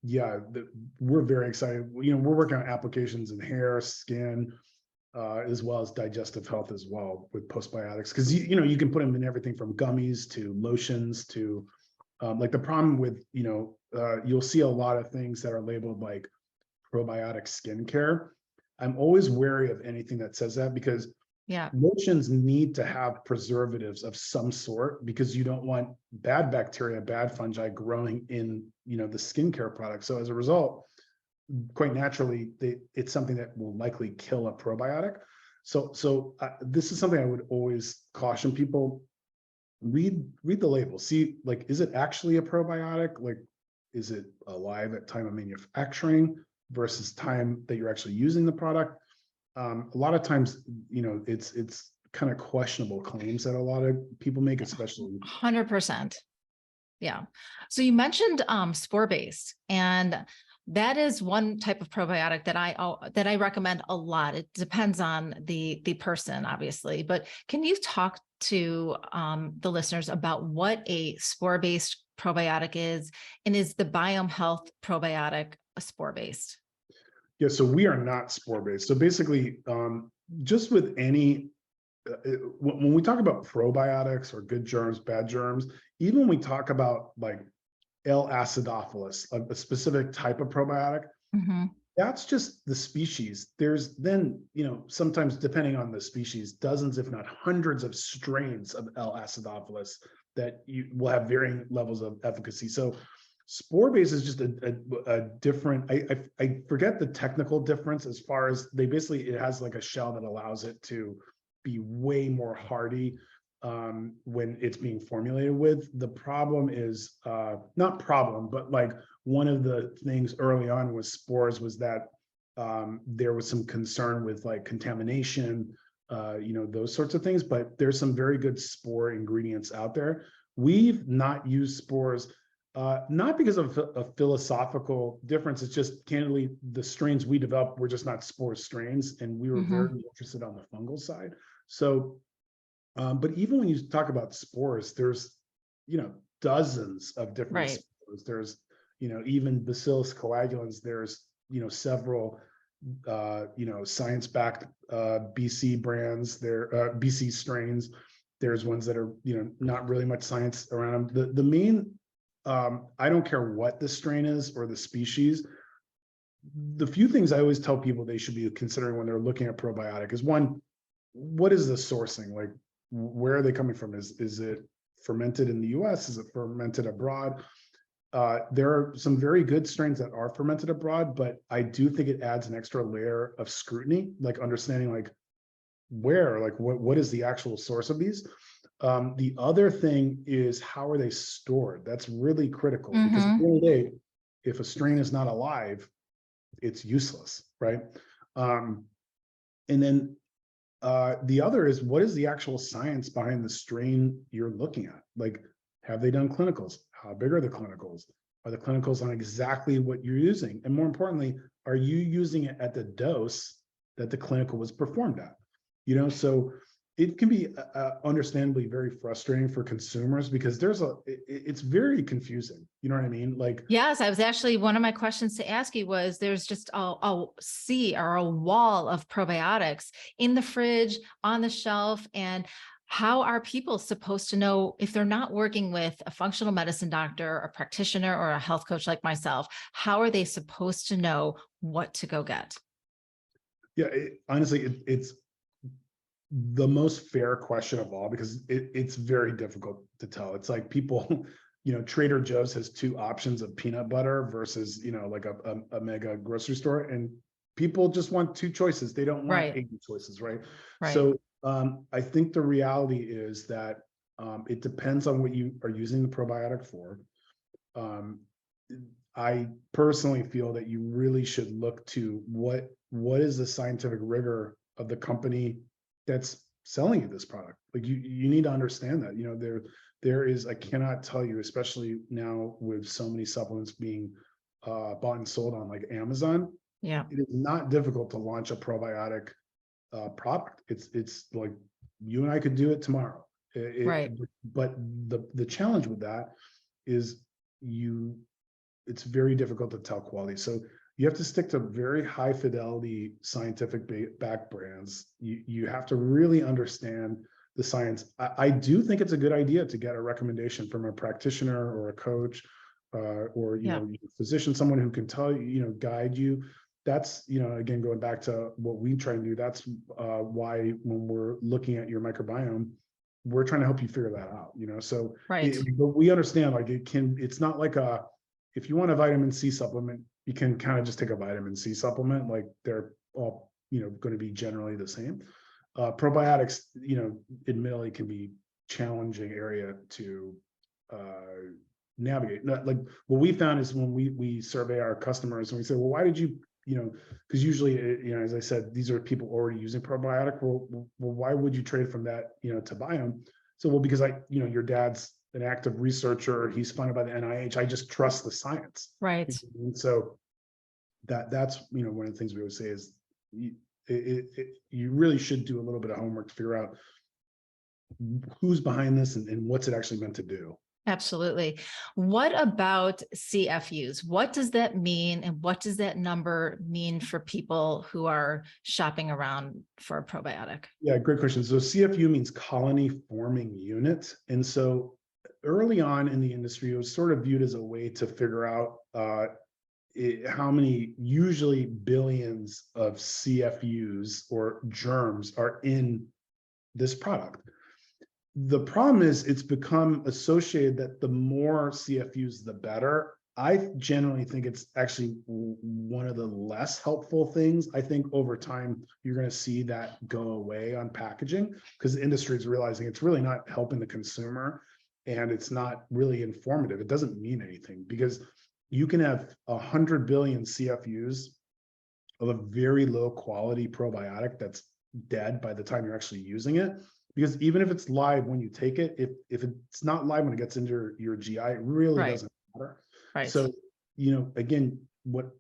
we're very excited. We're working on applications in hair, skin, as well as digestive health as well with postbiotics. Because, you can put them in everything from gummies to lotions to, like the problem with, you'll see a lot of things that are labeled like probiotic skincare. I'm always wary of anything that says that, because lotions need to have preservatives of some sort, because you don't want bad bacteria, bad fungi growing in, the skincare product. So as a result, quite naturally, it's something that will likely kill a probiotic. So this is something I would always caution people. Read the label. See, like, is it actually a probiotic? Like, is it alive at time of manufacturing versus time that you're actually using the product? A lot of times, it's kind of questionable claims that a lot of people make, especially 100%. Yeah. So you mentioned spore-based, and that is one type of probiotic that I recommend a lot. It depends on the person, obviously, but can you talk to the listeners about what a spore-based probiotic is, and is the Biohm Health probiotic a spore-based? Yeah, so we are not spore-based. So basically, just with any, when we talk about probiotics or good germs, bad germs, even when we talk about like L. acidophilus, a specific type of probiotic, that's just the species. There's then, sometimes depending on the species, dozens, if not hundreds of strains of L. acidophilus that you will have varying levels of efficacy. So Spore-based is just a different, I forget the technical difference as far as it has like a shell that allows it to be way more hardy when it's being formulated with. The problem is, not problem, but like one of the things early on with spores was that there was some concern with like contamination, those sorts of things, but there's some very good spore ingredients out there. We've not used spores, not because of a philosophical difference. It's just candidly, the strains we developed were just not spore strains, and we were very interested on the fungal side. So, but even when you talk about spores, there's, dozens of different spores. There's, even Bacillus coagulans, there's, several, science-backed BC brands, BC strains. There's ones that are, not really much science around them. The main, I don't care what the strain is or the species. The few things I always tell people they should be considering when they're looking at probiotic is, one, what is the sourcing? Like, where are they coming from? Is it fermented in the US? Is it fermented abroad? There are some very good strains that are fermented abroad, but I do think it adds an extra layer of scrutiny, like understanding like what is the actual source of these. The other thing is, how are they stored? That's really critical, because at the end of the day, if a strain is not alive, it's useless, right? And then the other is, what is the actual science behind the strain you're looking at? Like, have they done clinicals? How big are the clinicals? Are the clinicals on exactly what you're using? And more importantly, are you using it at the dose that the clinical was performed at? So it can be understandably very frustrating for consumers, because it's very confusing. You know what I mean? Like, yes, I was actually, one of my questions to ask you was, there's just a sea or a wall of probiotics in the fridge, on the shelf, and how are people supposed to know, if they're not working with a functional medicine doctor, a practitioner, or a health coach like myself, how are they supposed to know what to go get? Yeah, honestly, it's the most fair question of all, because it's very difficult to tell. It's like people, Trader Joe's has two options of peanut butter versus, like a mega grocery store, and people just want two choices. They don't want 80 choices, right? So I think the reality is that it depends on what you are using the probiotic for. I personally feel that you really should look to what is the scientific rigor of the company that's selling you this product. Like, you need to understand that, there is, I cannot tell you, especially now with so many supplements being bought and sold on like Amazon. Yeah. It is not difficult to launch a probiotic product. It's like, you and I could do it tomorrow. But the challenge with that is it's very difficult to tell quality. So you have to stick to very high fidelity scientific back brands. You have to really understand the science. I do think it's a good idea to get a recommendation from a practitioner or a coach, or physician, someone who can tell you, guide you. That's, again, going back to what we try and do. That's why when we're looking at your microbiome, we're trying to help you figure that out. So but we understand, like, it's not like if you want a vitamin C supplement, you can kind of just take a vitamin C supplement. Like, they're all, going to be generally the same. Probiotics, admittedly, can be challenging area to navigate. Like, what we found is, when we survey our customers and we say, well, why did you, because usually, as I said, these are people already using probiotic. Well, why would you trade from that, to Biohm? So, well, because your dad's an active researcher, he's funded by the NIH. I just trust the science. Right. And so that's, one of the things we always say is, you really should do a little bit of homework to figure out who's behind this and what's it actually meant to do. Absolutely. What about CFUs? What does that mean? And what does that number mean for people who are shopping around for a probiotic? Yeah, great question. So CFU means colony forming unit. And so early on in the industry, it was sort of viewed as a way to figure out how many, usually billions of CFUs or germs are in this product. The problem is, it's become associated that the more CFUs, the better. I generally think it's actually one of the less helpful things. I think over time, you're going to see that go away on packaging because the industry is realizing it's really not helping the consumer and it's not really informative. It doesn't mean anything because you can have 100 billion CFUs of a very low quality probiotic that's dead by the time you're actually using it. Because even if it's live when you take it, if it's not live when it gets into your GI, it really Right. doesn't matter. Right. So, again, what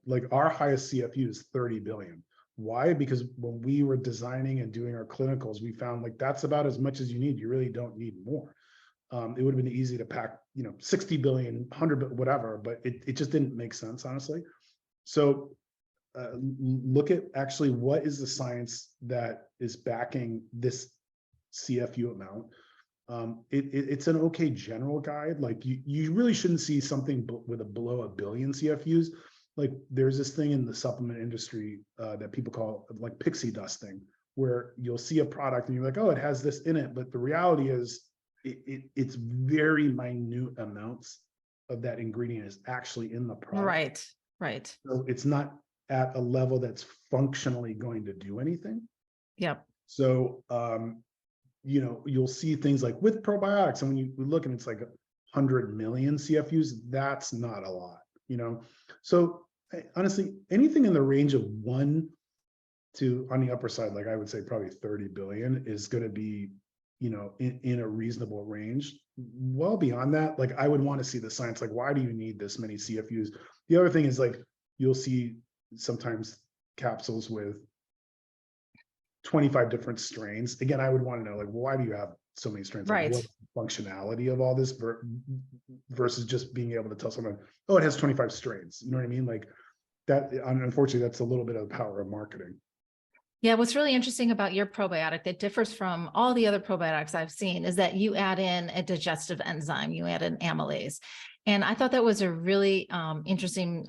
like our highest CFU is 30 billion. Why? Because when we were designing and doing our clinicals, we found like that's about as much as you need. You really don't need more. It would have been easy to pack, 60 billion, 100 billion, whatever, but it just didn't make sense, honestly. So look at actually what is the science that is backing this CFU amount. It's an okay general guide. Like you really shouldn't see something with a below 1 billion CFUs. Like there's this thing in the supplement industry that people call like pixie dusting, where you'll see a product and you're like, oh, it has this in it. But the reality is it's very minute amounts of that ingredient is actually in the product. Right. Right. So it's not at a level that's functionally going to do anything. Yep. So, you'll see things like with probiotics, and when you look and it's like 100 million CFUs, that's not a lot, So honestly, anything in the range of 1 to on the upper side, like I would say probably 30 billion is going to be, in a reasonable range. Well beyond that, like I would want to see the science, like why do you need this many CFUs? The other thing is like, you'll see sometimes capsules with 25 different strains. Again, I would want to know, like, why do you have so many strains? Like, Right. what's the functionality of all this versus just being able to tell someone, oh, it has 25 strains. You know what I mean? Like that, unfortunately, that's a little bit of the power of marketing. Yeah, what's really interesting about your probiotic that differs from all the other probiotics I've seen is that you add in a digestive enzyme, you add in amylase. And I thought that was a really interesting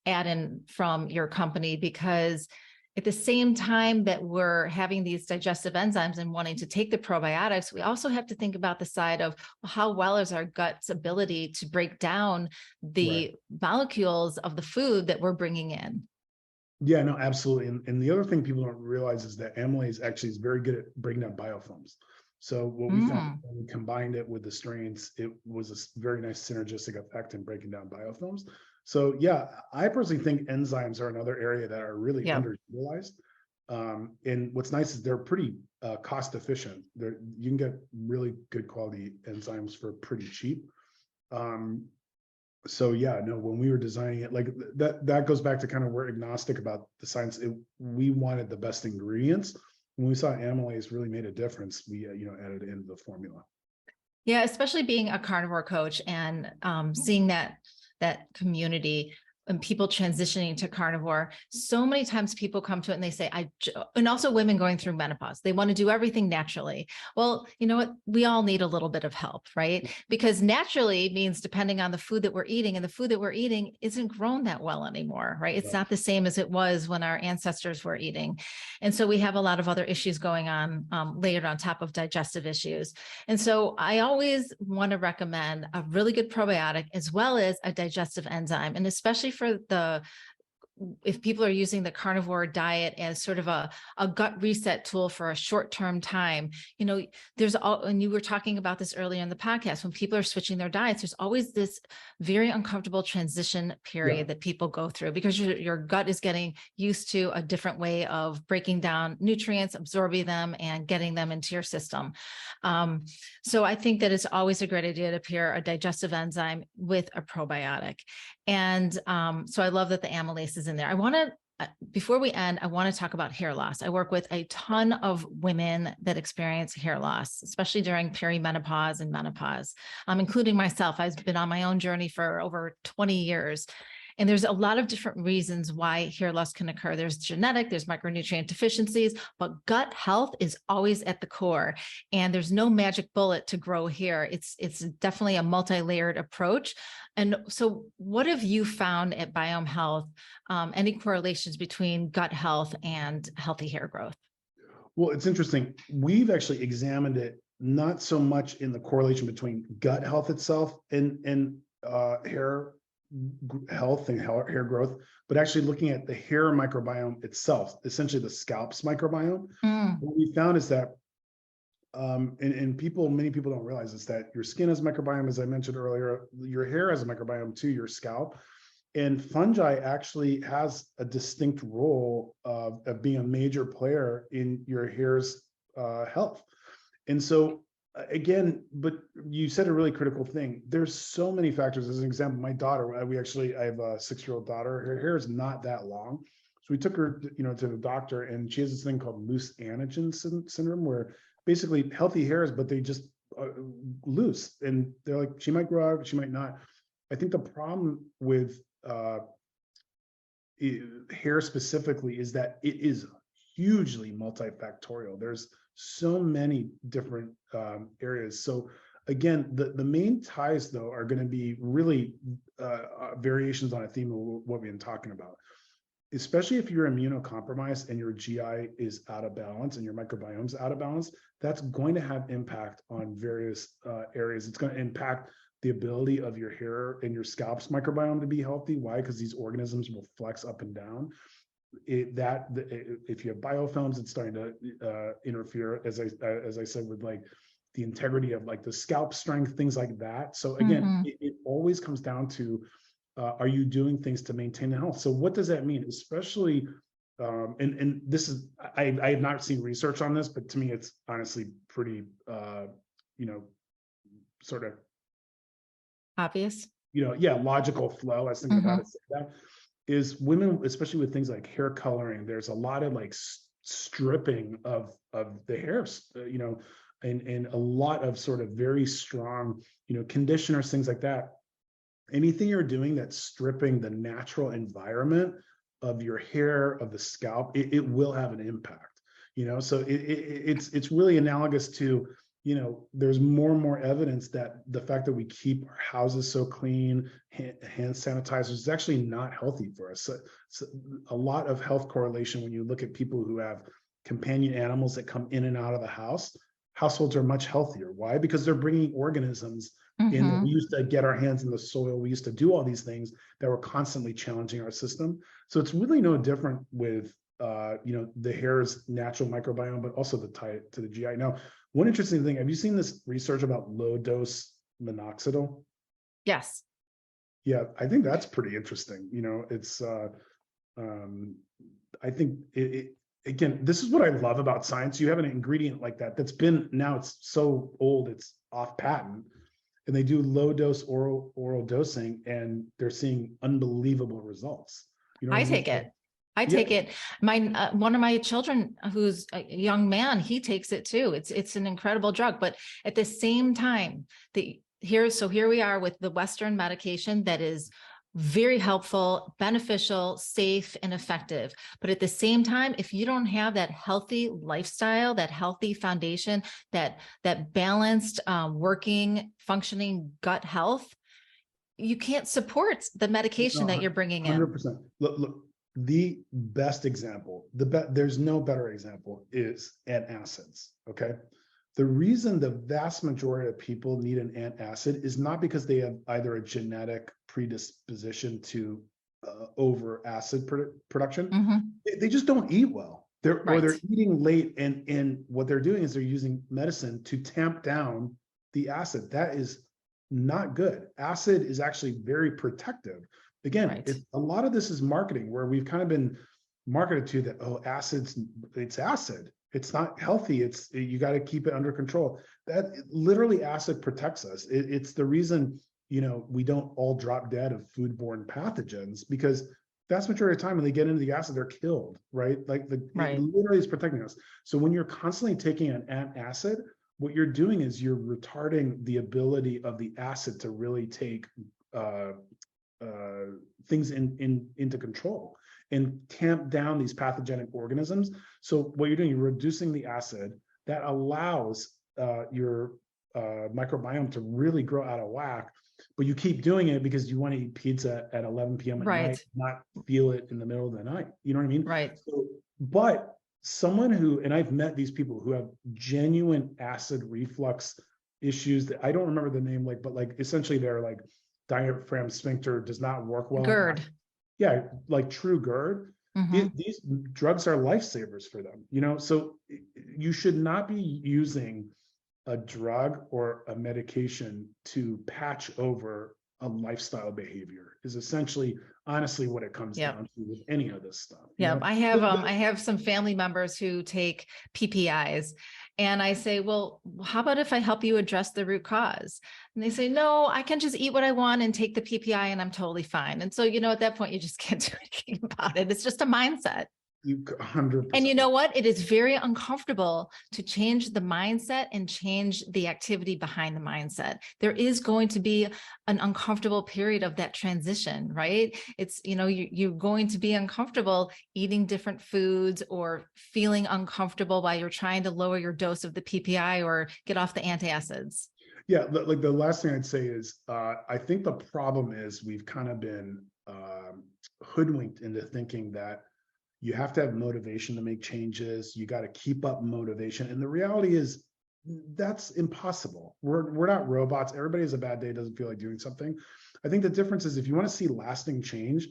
add-in from your company because at the same time that we're having these digestive enzymes and wanting to take the probiotics, we also have to think about the side of how well is our gut's ability to break down the molecules of the food that we're bringing in. Yeah, no, absolutely. And the other thing people don't realize is that amylase actually is very good at breaking down biofilms. So what we found when we combined it with the strains, it was a very nice synergistic effect in breaking down biofilms. So yeah, I personally think enzymes are another area that are really underutilized. And what's nice is they're pretty cost efficient. You can get really good quality enzymes for pretty cheap. So yeah, no, when we were designing it, like that goes back to kind of we're agnostic about the science. We wanted the best ingredients. When we saw amylase really made a difference, we added it into the formula. Yeah, especially being a carnivore coach and seeing that community and people transitioning to carnivore. So many times people come to it and they say, and also women going through menopause, they want to do everything naturally. Well, you know what? We all need a little bit of help, right? Because naturally means depending on the food that we're eating, and the food that we're eating isn't grown that well anymore, right? It's not the same as it was when our ancestors were eating. And so we have a lot of other issues going on layered on top of digestive issues. And so I always want to recommend a really good probiotic as well as a digestive enzyme, and especially for if people are using the carnivore diet as sort of a gut reset tool for a short-term time, and you were talking about this earlier in the podcast, when people are switching their diets, there's always this very uncomfortable transition period that people go through because your gut is getting used to a different way of breaking down nutrients, absorbing them, and getting them into your system. So I think that it's always a great idea to pair a digestive enzyme with a probiotic. And so I love that the amylase is in there. Before we end, I want to talk about hair loss. I work with a ton of women that experience hair loss, especially during perimenopause and menopause, including myself. I've been on my own journey for over 20 years. And there's a lot of different reasons why hair loss can occur. There's genetic, there's micronutrient deficiencies, but gut health is always at the core. And there's no magic bullet to grow hair. It's definitely a multi-layered approach. And so what have you found at Biohm Health? Any correlations between gut health and healthy hair growth? Well, it's interesting. We've actually examined it not so much in the correlation between gut health itself and hair health and hair growth, but actually looking at the hair microbiome itself, essentially the scalp's microbiome. What we found is that, and many people don't realize is that your skin has microbiome, as I mentioned earlier, your hair has a microbiome too, your scalp. And fungi actually has a distinct role of being a major player in your hair's health. And so again, but you said a really critical thing. There's so many factors. As an example, my daughter, I have a 6-year-old daughter. Her hair is not that long. So we took her, to the doctor, and she has this thing called loose anagen syndrome, where basically healthy hairs, but they just loose. And they're like, she might grow out, she might not. I think the problem with hair specifically is that it is hugely multifactorial. There's so many different areas. So again, the main ties though are going to be really variations on a theme of what we've been talking about. Especially if you're immunocompromised and your GI is out of balance and your microbiome's out of balance, that's going to have impact on various areas. It's going to impact the ability of your hair and your scalp's microbiome to be healthy. Why? Because these organisms will flex up and down. If you have biofilms, it's starting to interfere, as I said, with like the integrity of like the scalp strength, things like that. So again, it always comes down to, are you doing things to maintain the health? So what does that mean? Especially, and this is, I have not seen research on this, but to me, it's honestly pretty, sort of obvious. Logical flow. I was thinking about it. That is, women, especially with things like hair coloring, there's a lot of like stripping of the hairs, and a lot of sort of very strong, conditioners, things like that. Anything you're doing that's stripping the natural environment of your hair, of the scalp, it will have an impact, so it's really analogous to, there's more and more evidence that the fact that we keep our houses so clean, hand sanitizers, is actually not healthy for us. So a lot of health correlation when you look at people who have companion animals that come in and out of the house. Households are much healthier. Why? Because they're bringing organisms in that we used to get our hands in the soil. We used to do all these things that were constantly challenging our system. So it's really no different with, the hair's natural microbiome, but also the tie to the GI. Now, one interesting thing, have you seen this research about low dose minoxidil? Yes. Yeah, I think that's pretty interesting. It's, I think again, this is what I love about science. You have an ingredient like that that's been, now it's so old, it's off patent, and they do low dose oral dosing, and they're seeing unbelievable results. I take it. I take it. My one of my children, who's a young man, he takes it too. It's an incredible drug, but at the same time, here we are with the Western medication that is very helpful, beneficial, safe, and effective. But at the same time, if you don't have that healthy lifestyle, that healthy foundation, that balanced, working, functioning gut health, you can't support the medication that you're bringing in. 100%. Look, the best example, there's no better example, is antacids. Okay. The reason the vast majority of people need an antacid is not because they have either a genetic predisposition to over acid production. They just don't eat well. Or they're eating late, and what they're doing is they're using medicine to tamp down the acid. That is not good. Acid is actually very protective. Again, a lot of this is marketing, where we've kind of been marketed to that, it's acid. It's not healthy. You got to keep it under control. That literally, acid protects us. It's the reason, we don't all drop dead of foodborne pathogens, because vast majority of the time when they get into the acid, they're killed, right? Like it literally is protecting us. So when you're constantly taking an antacid, what you're doing is you're retarding the ability of the acid to really take things into control and tamp down these pathogenic organisms. So what you're doing, you're reducing the acid that allows your microbiome to really grow out of whack. But you keep doing it because you want to eat pizza at 11 p.m. at night, not feel it in the middle of the night. You know what I mean? Right. So, but someone who, and I've met these people who have genuine acid reflux issues that I don't remember the name, but essentially they're diaphragm sphincter does not work well. GERD. Yeah, like true GERD. Mm-hmm. These drugs are lifesavers for them, so you should not be using a drug or a medication to patch over a lifestyle behavior is essentially, honestly, what it comes Yep. down to with any of this stuff. Yeah, I have some family members who take PPIs, and I say, well, how about if I help you address the root cause? And they say, no, I can just eat what I want and take the PPI and I'm totally fine. And so, at that point, you just can't do anything about it. It's just a mindset. You 100%. And you know what? It is very uncomfortable to change the mindset and change the activity behind the mindset. There is going to be an uncomfortable period of that transition, right? It's, you're going to be uncomfortable eating different foods or feeling uncomfortable while you're trying to lower your dose of the PPI or get off the antacids. Yeah, like the last thing I'd say is, I think the problem is we've kind of been hoodwinked into thinking that you have to have motivation to make changes. You got to keep up motivation. And the reality is that's impossible. We're not robots. Everybody has a bad day, doesn't feel like doing something. I think the difference is if you want to see lasting change,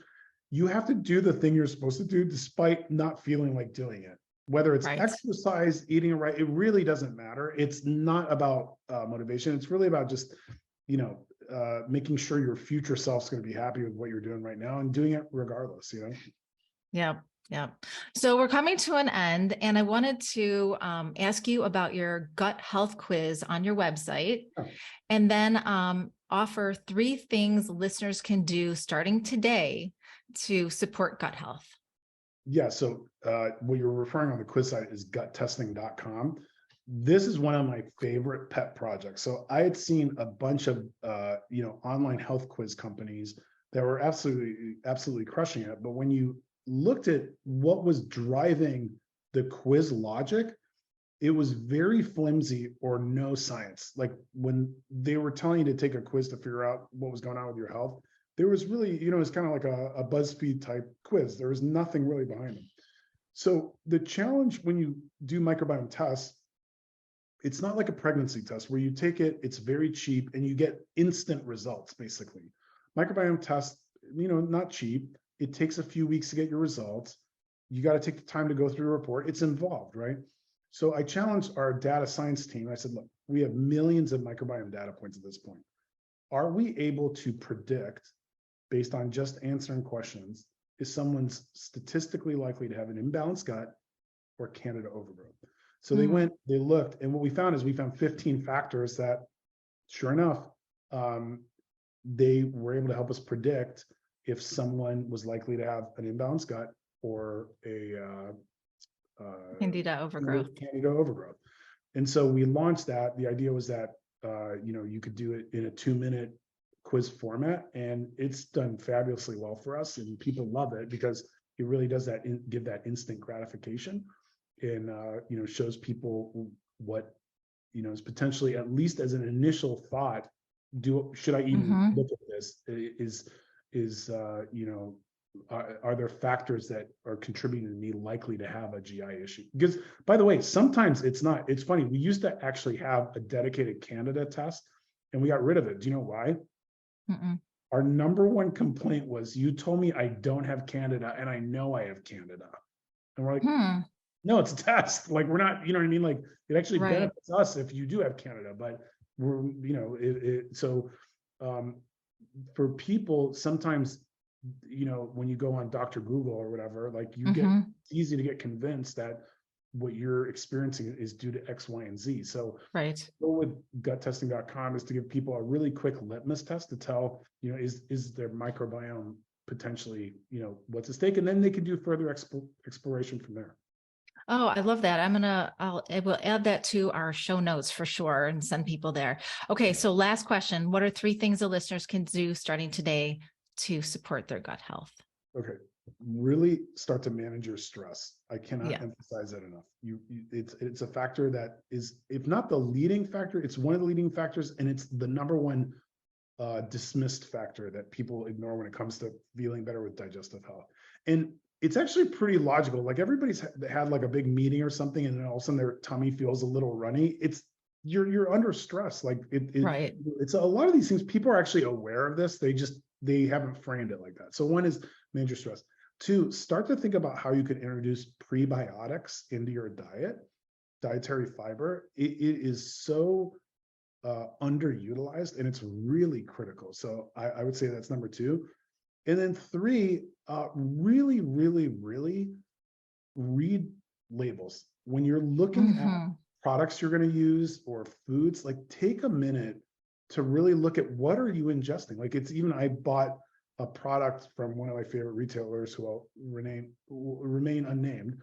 you have to do the thing you're supposed to do despite not feeling like doing it. Whether it's exercise, eating right, it really doesn't matter. It's not about motivation. It's really about just, making sure your future self's going to be happy with what you're doing right now and doing it regardless, Yeah. Yeah. So we're coming to an end, and I wanted to ask you about your gut health quiz on your website, and then offer 3 things listeners can do starting today to support gut health. Yeah. So what you're referring on the quiz site is guttesting.com. This is one of my favorite pet projects. So I had seen a bunch of online health quiz companies that were absolutely crushing it. But when you looked at what was driving the quiz logic, it was very flimsy or no science. Like when they were telling you to take a quiz to figure out what was going on with your health, there was really, it's kind of like a BuzzFeed type quiz. There was nothing really behind them. So the challenge when you do microbiome tests, it's not like a pregnancy test where you take it, it's very cheap, and you get instant results, basically. Microbiome tests, not cheap. It takes a few weeks to get your results. You got to take the time to go through a report. It's involved, right? So I challenged our data science team. I said, look, we have millions of microbiome data points at this point. Are we able to predict, based on just answering questions, is someone's statistically likely to have an imbalanced gut or Candida overgrowth? So they went, they looked, and what we found is we found 15 factors that, sure enough, they were able to help us predict if someone was likely to have an imbalanced gut or a Candida overgrowth. And so we launched that. The idea was that you could do it in a 2-minute quiz format, and it's done fabulously well for us, and people love it because it really does give that instant gratification, and shows people what is potentially, at least as an initial thought, should I even look at this? Are there factors that are contributing to me likely to have a GI issue? Because, by the way, sometimes it's not. It's funny. We used to actually have a dedicated Candida test, and we got rid of it. Do you know why? Our number one complaint was, you told me I don't have Candida, and I know I have Candida. And we're like, no, it's a test. Like, we're not, you know what I mean? Like, it actually benefits us if you do have Candida, but we're, for people, sometimes, when you go on Dr. Google or whatever, like it's easy to get convinced that what you're experiencing is due to X, Y, and Z. So go with guttesting.com is to give people a really quick litmus test to tell, is their microbiome potentially, what's at stake, and then they can do further exploration from there. Oh, I love that. I will add that to our show notes for sure and send people there. Okay. So last question, what are 3 things the listeners can do starting today to support their gut health? Okay. Really start to manage your stress. I cannot emphasize that enough. It's a factor that is, if not the leading factor, it's one of the leading factors, and it's the number one dismissed factor that people ignore when it comes to feeling better with digestive health. And it's actually pretty logical. Like, everybody's had like a big meeting or something, and then all of a sudden their tummy feels a little runny. It's you're under stress. Like Right. it's a lot of these things. People are actually aware of this. They haven't framed it like that. So one is manage your stress. Two, start to think about how you could introduce prebiotics into your diet, dietary fiber. It is so underutilized, and it's really critical. So I would say that's number two. And then three, really, really, really read labels. When you're looking at products you're going to use or foods, like take a minute to really look at what are you ingesting. Like I bought a product from one of my favorite retailers who will remain unnamed.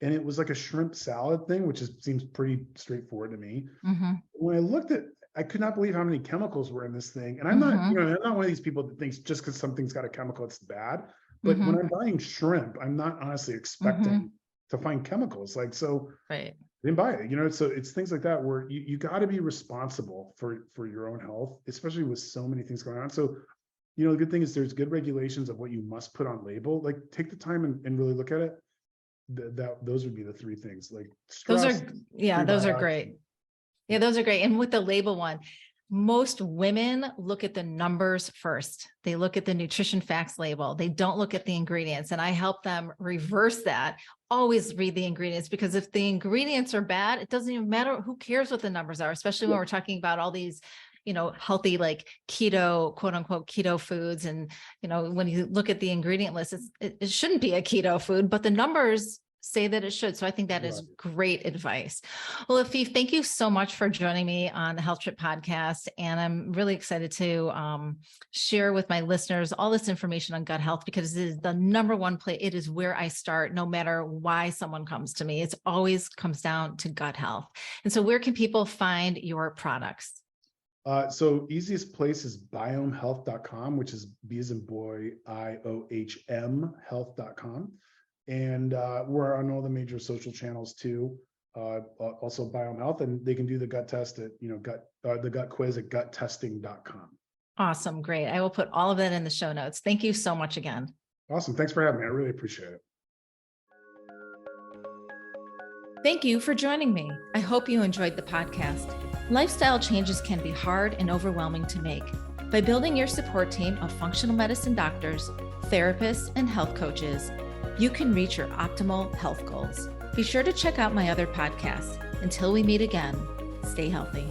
And it was like a shrimp salad thing, which seems pretty straightforward to me. When I looked at, I could not believe how many chemicals were in this thing. And I'm not one of these people that thinks just because something's got a chemical, it's bad. But when I'm buying shrimp, I'm not honestly expecting to find chemicals. Like, so right. Didn't buy it, so it's things like that where you got to be responsible for your own health, especially with so many things going on. So, the good thing is there's good regulations of what you must put on label. Like take the time and really look at it. Those would be the three things. Like stress, those are great. Yeah, those are great. And with the label one, most women look at the numbers first. They look at the nutrition facts label. They don't look at the ingredients. And I help them reverse that. Always read the ingredients, because if the ingredients are bad, it doesn't even matter. Who cares what the numbers are, especially when we're talking about all these, healthy, like keto, quote unquote, keto foods. And, when you look at the ingredient list, it shouldn't be a keto food, but the numbers say that it should. So I think that is great advice. Well, Afif, thank you so much for joining me on the Health Trip podcast. And I'm really excited to share with my listeners all this information on gut health, because it is the number one place. It is where I start, no matter why someone comes to me. It always comes down to gut health. And so where can people find your products? So easiest place is biomhealth.com, which is B as in boy, IOHM health.com. And we're on all the major social channels too. Also Biohm Health, and they can do the gut test at, the gut quiz at guttesting.com. Awesome. Great. I will put all of that in the show notes. Thank you so much again. Awesome. Thanks for having me. I really appreciate it. Thank you for joining me. I hope you enjoyed the podcast. Lifestyle changes can be hard and overwhelming to make. By building your support team of functional medicine doctors, therapists, and health coaches, you can reach your optimal health goals. Be sure to check out my other podcasts. Until we meet again, stay healthy.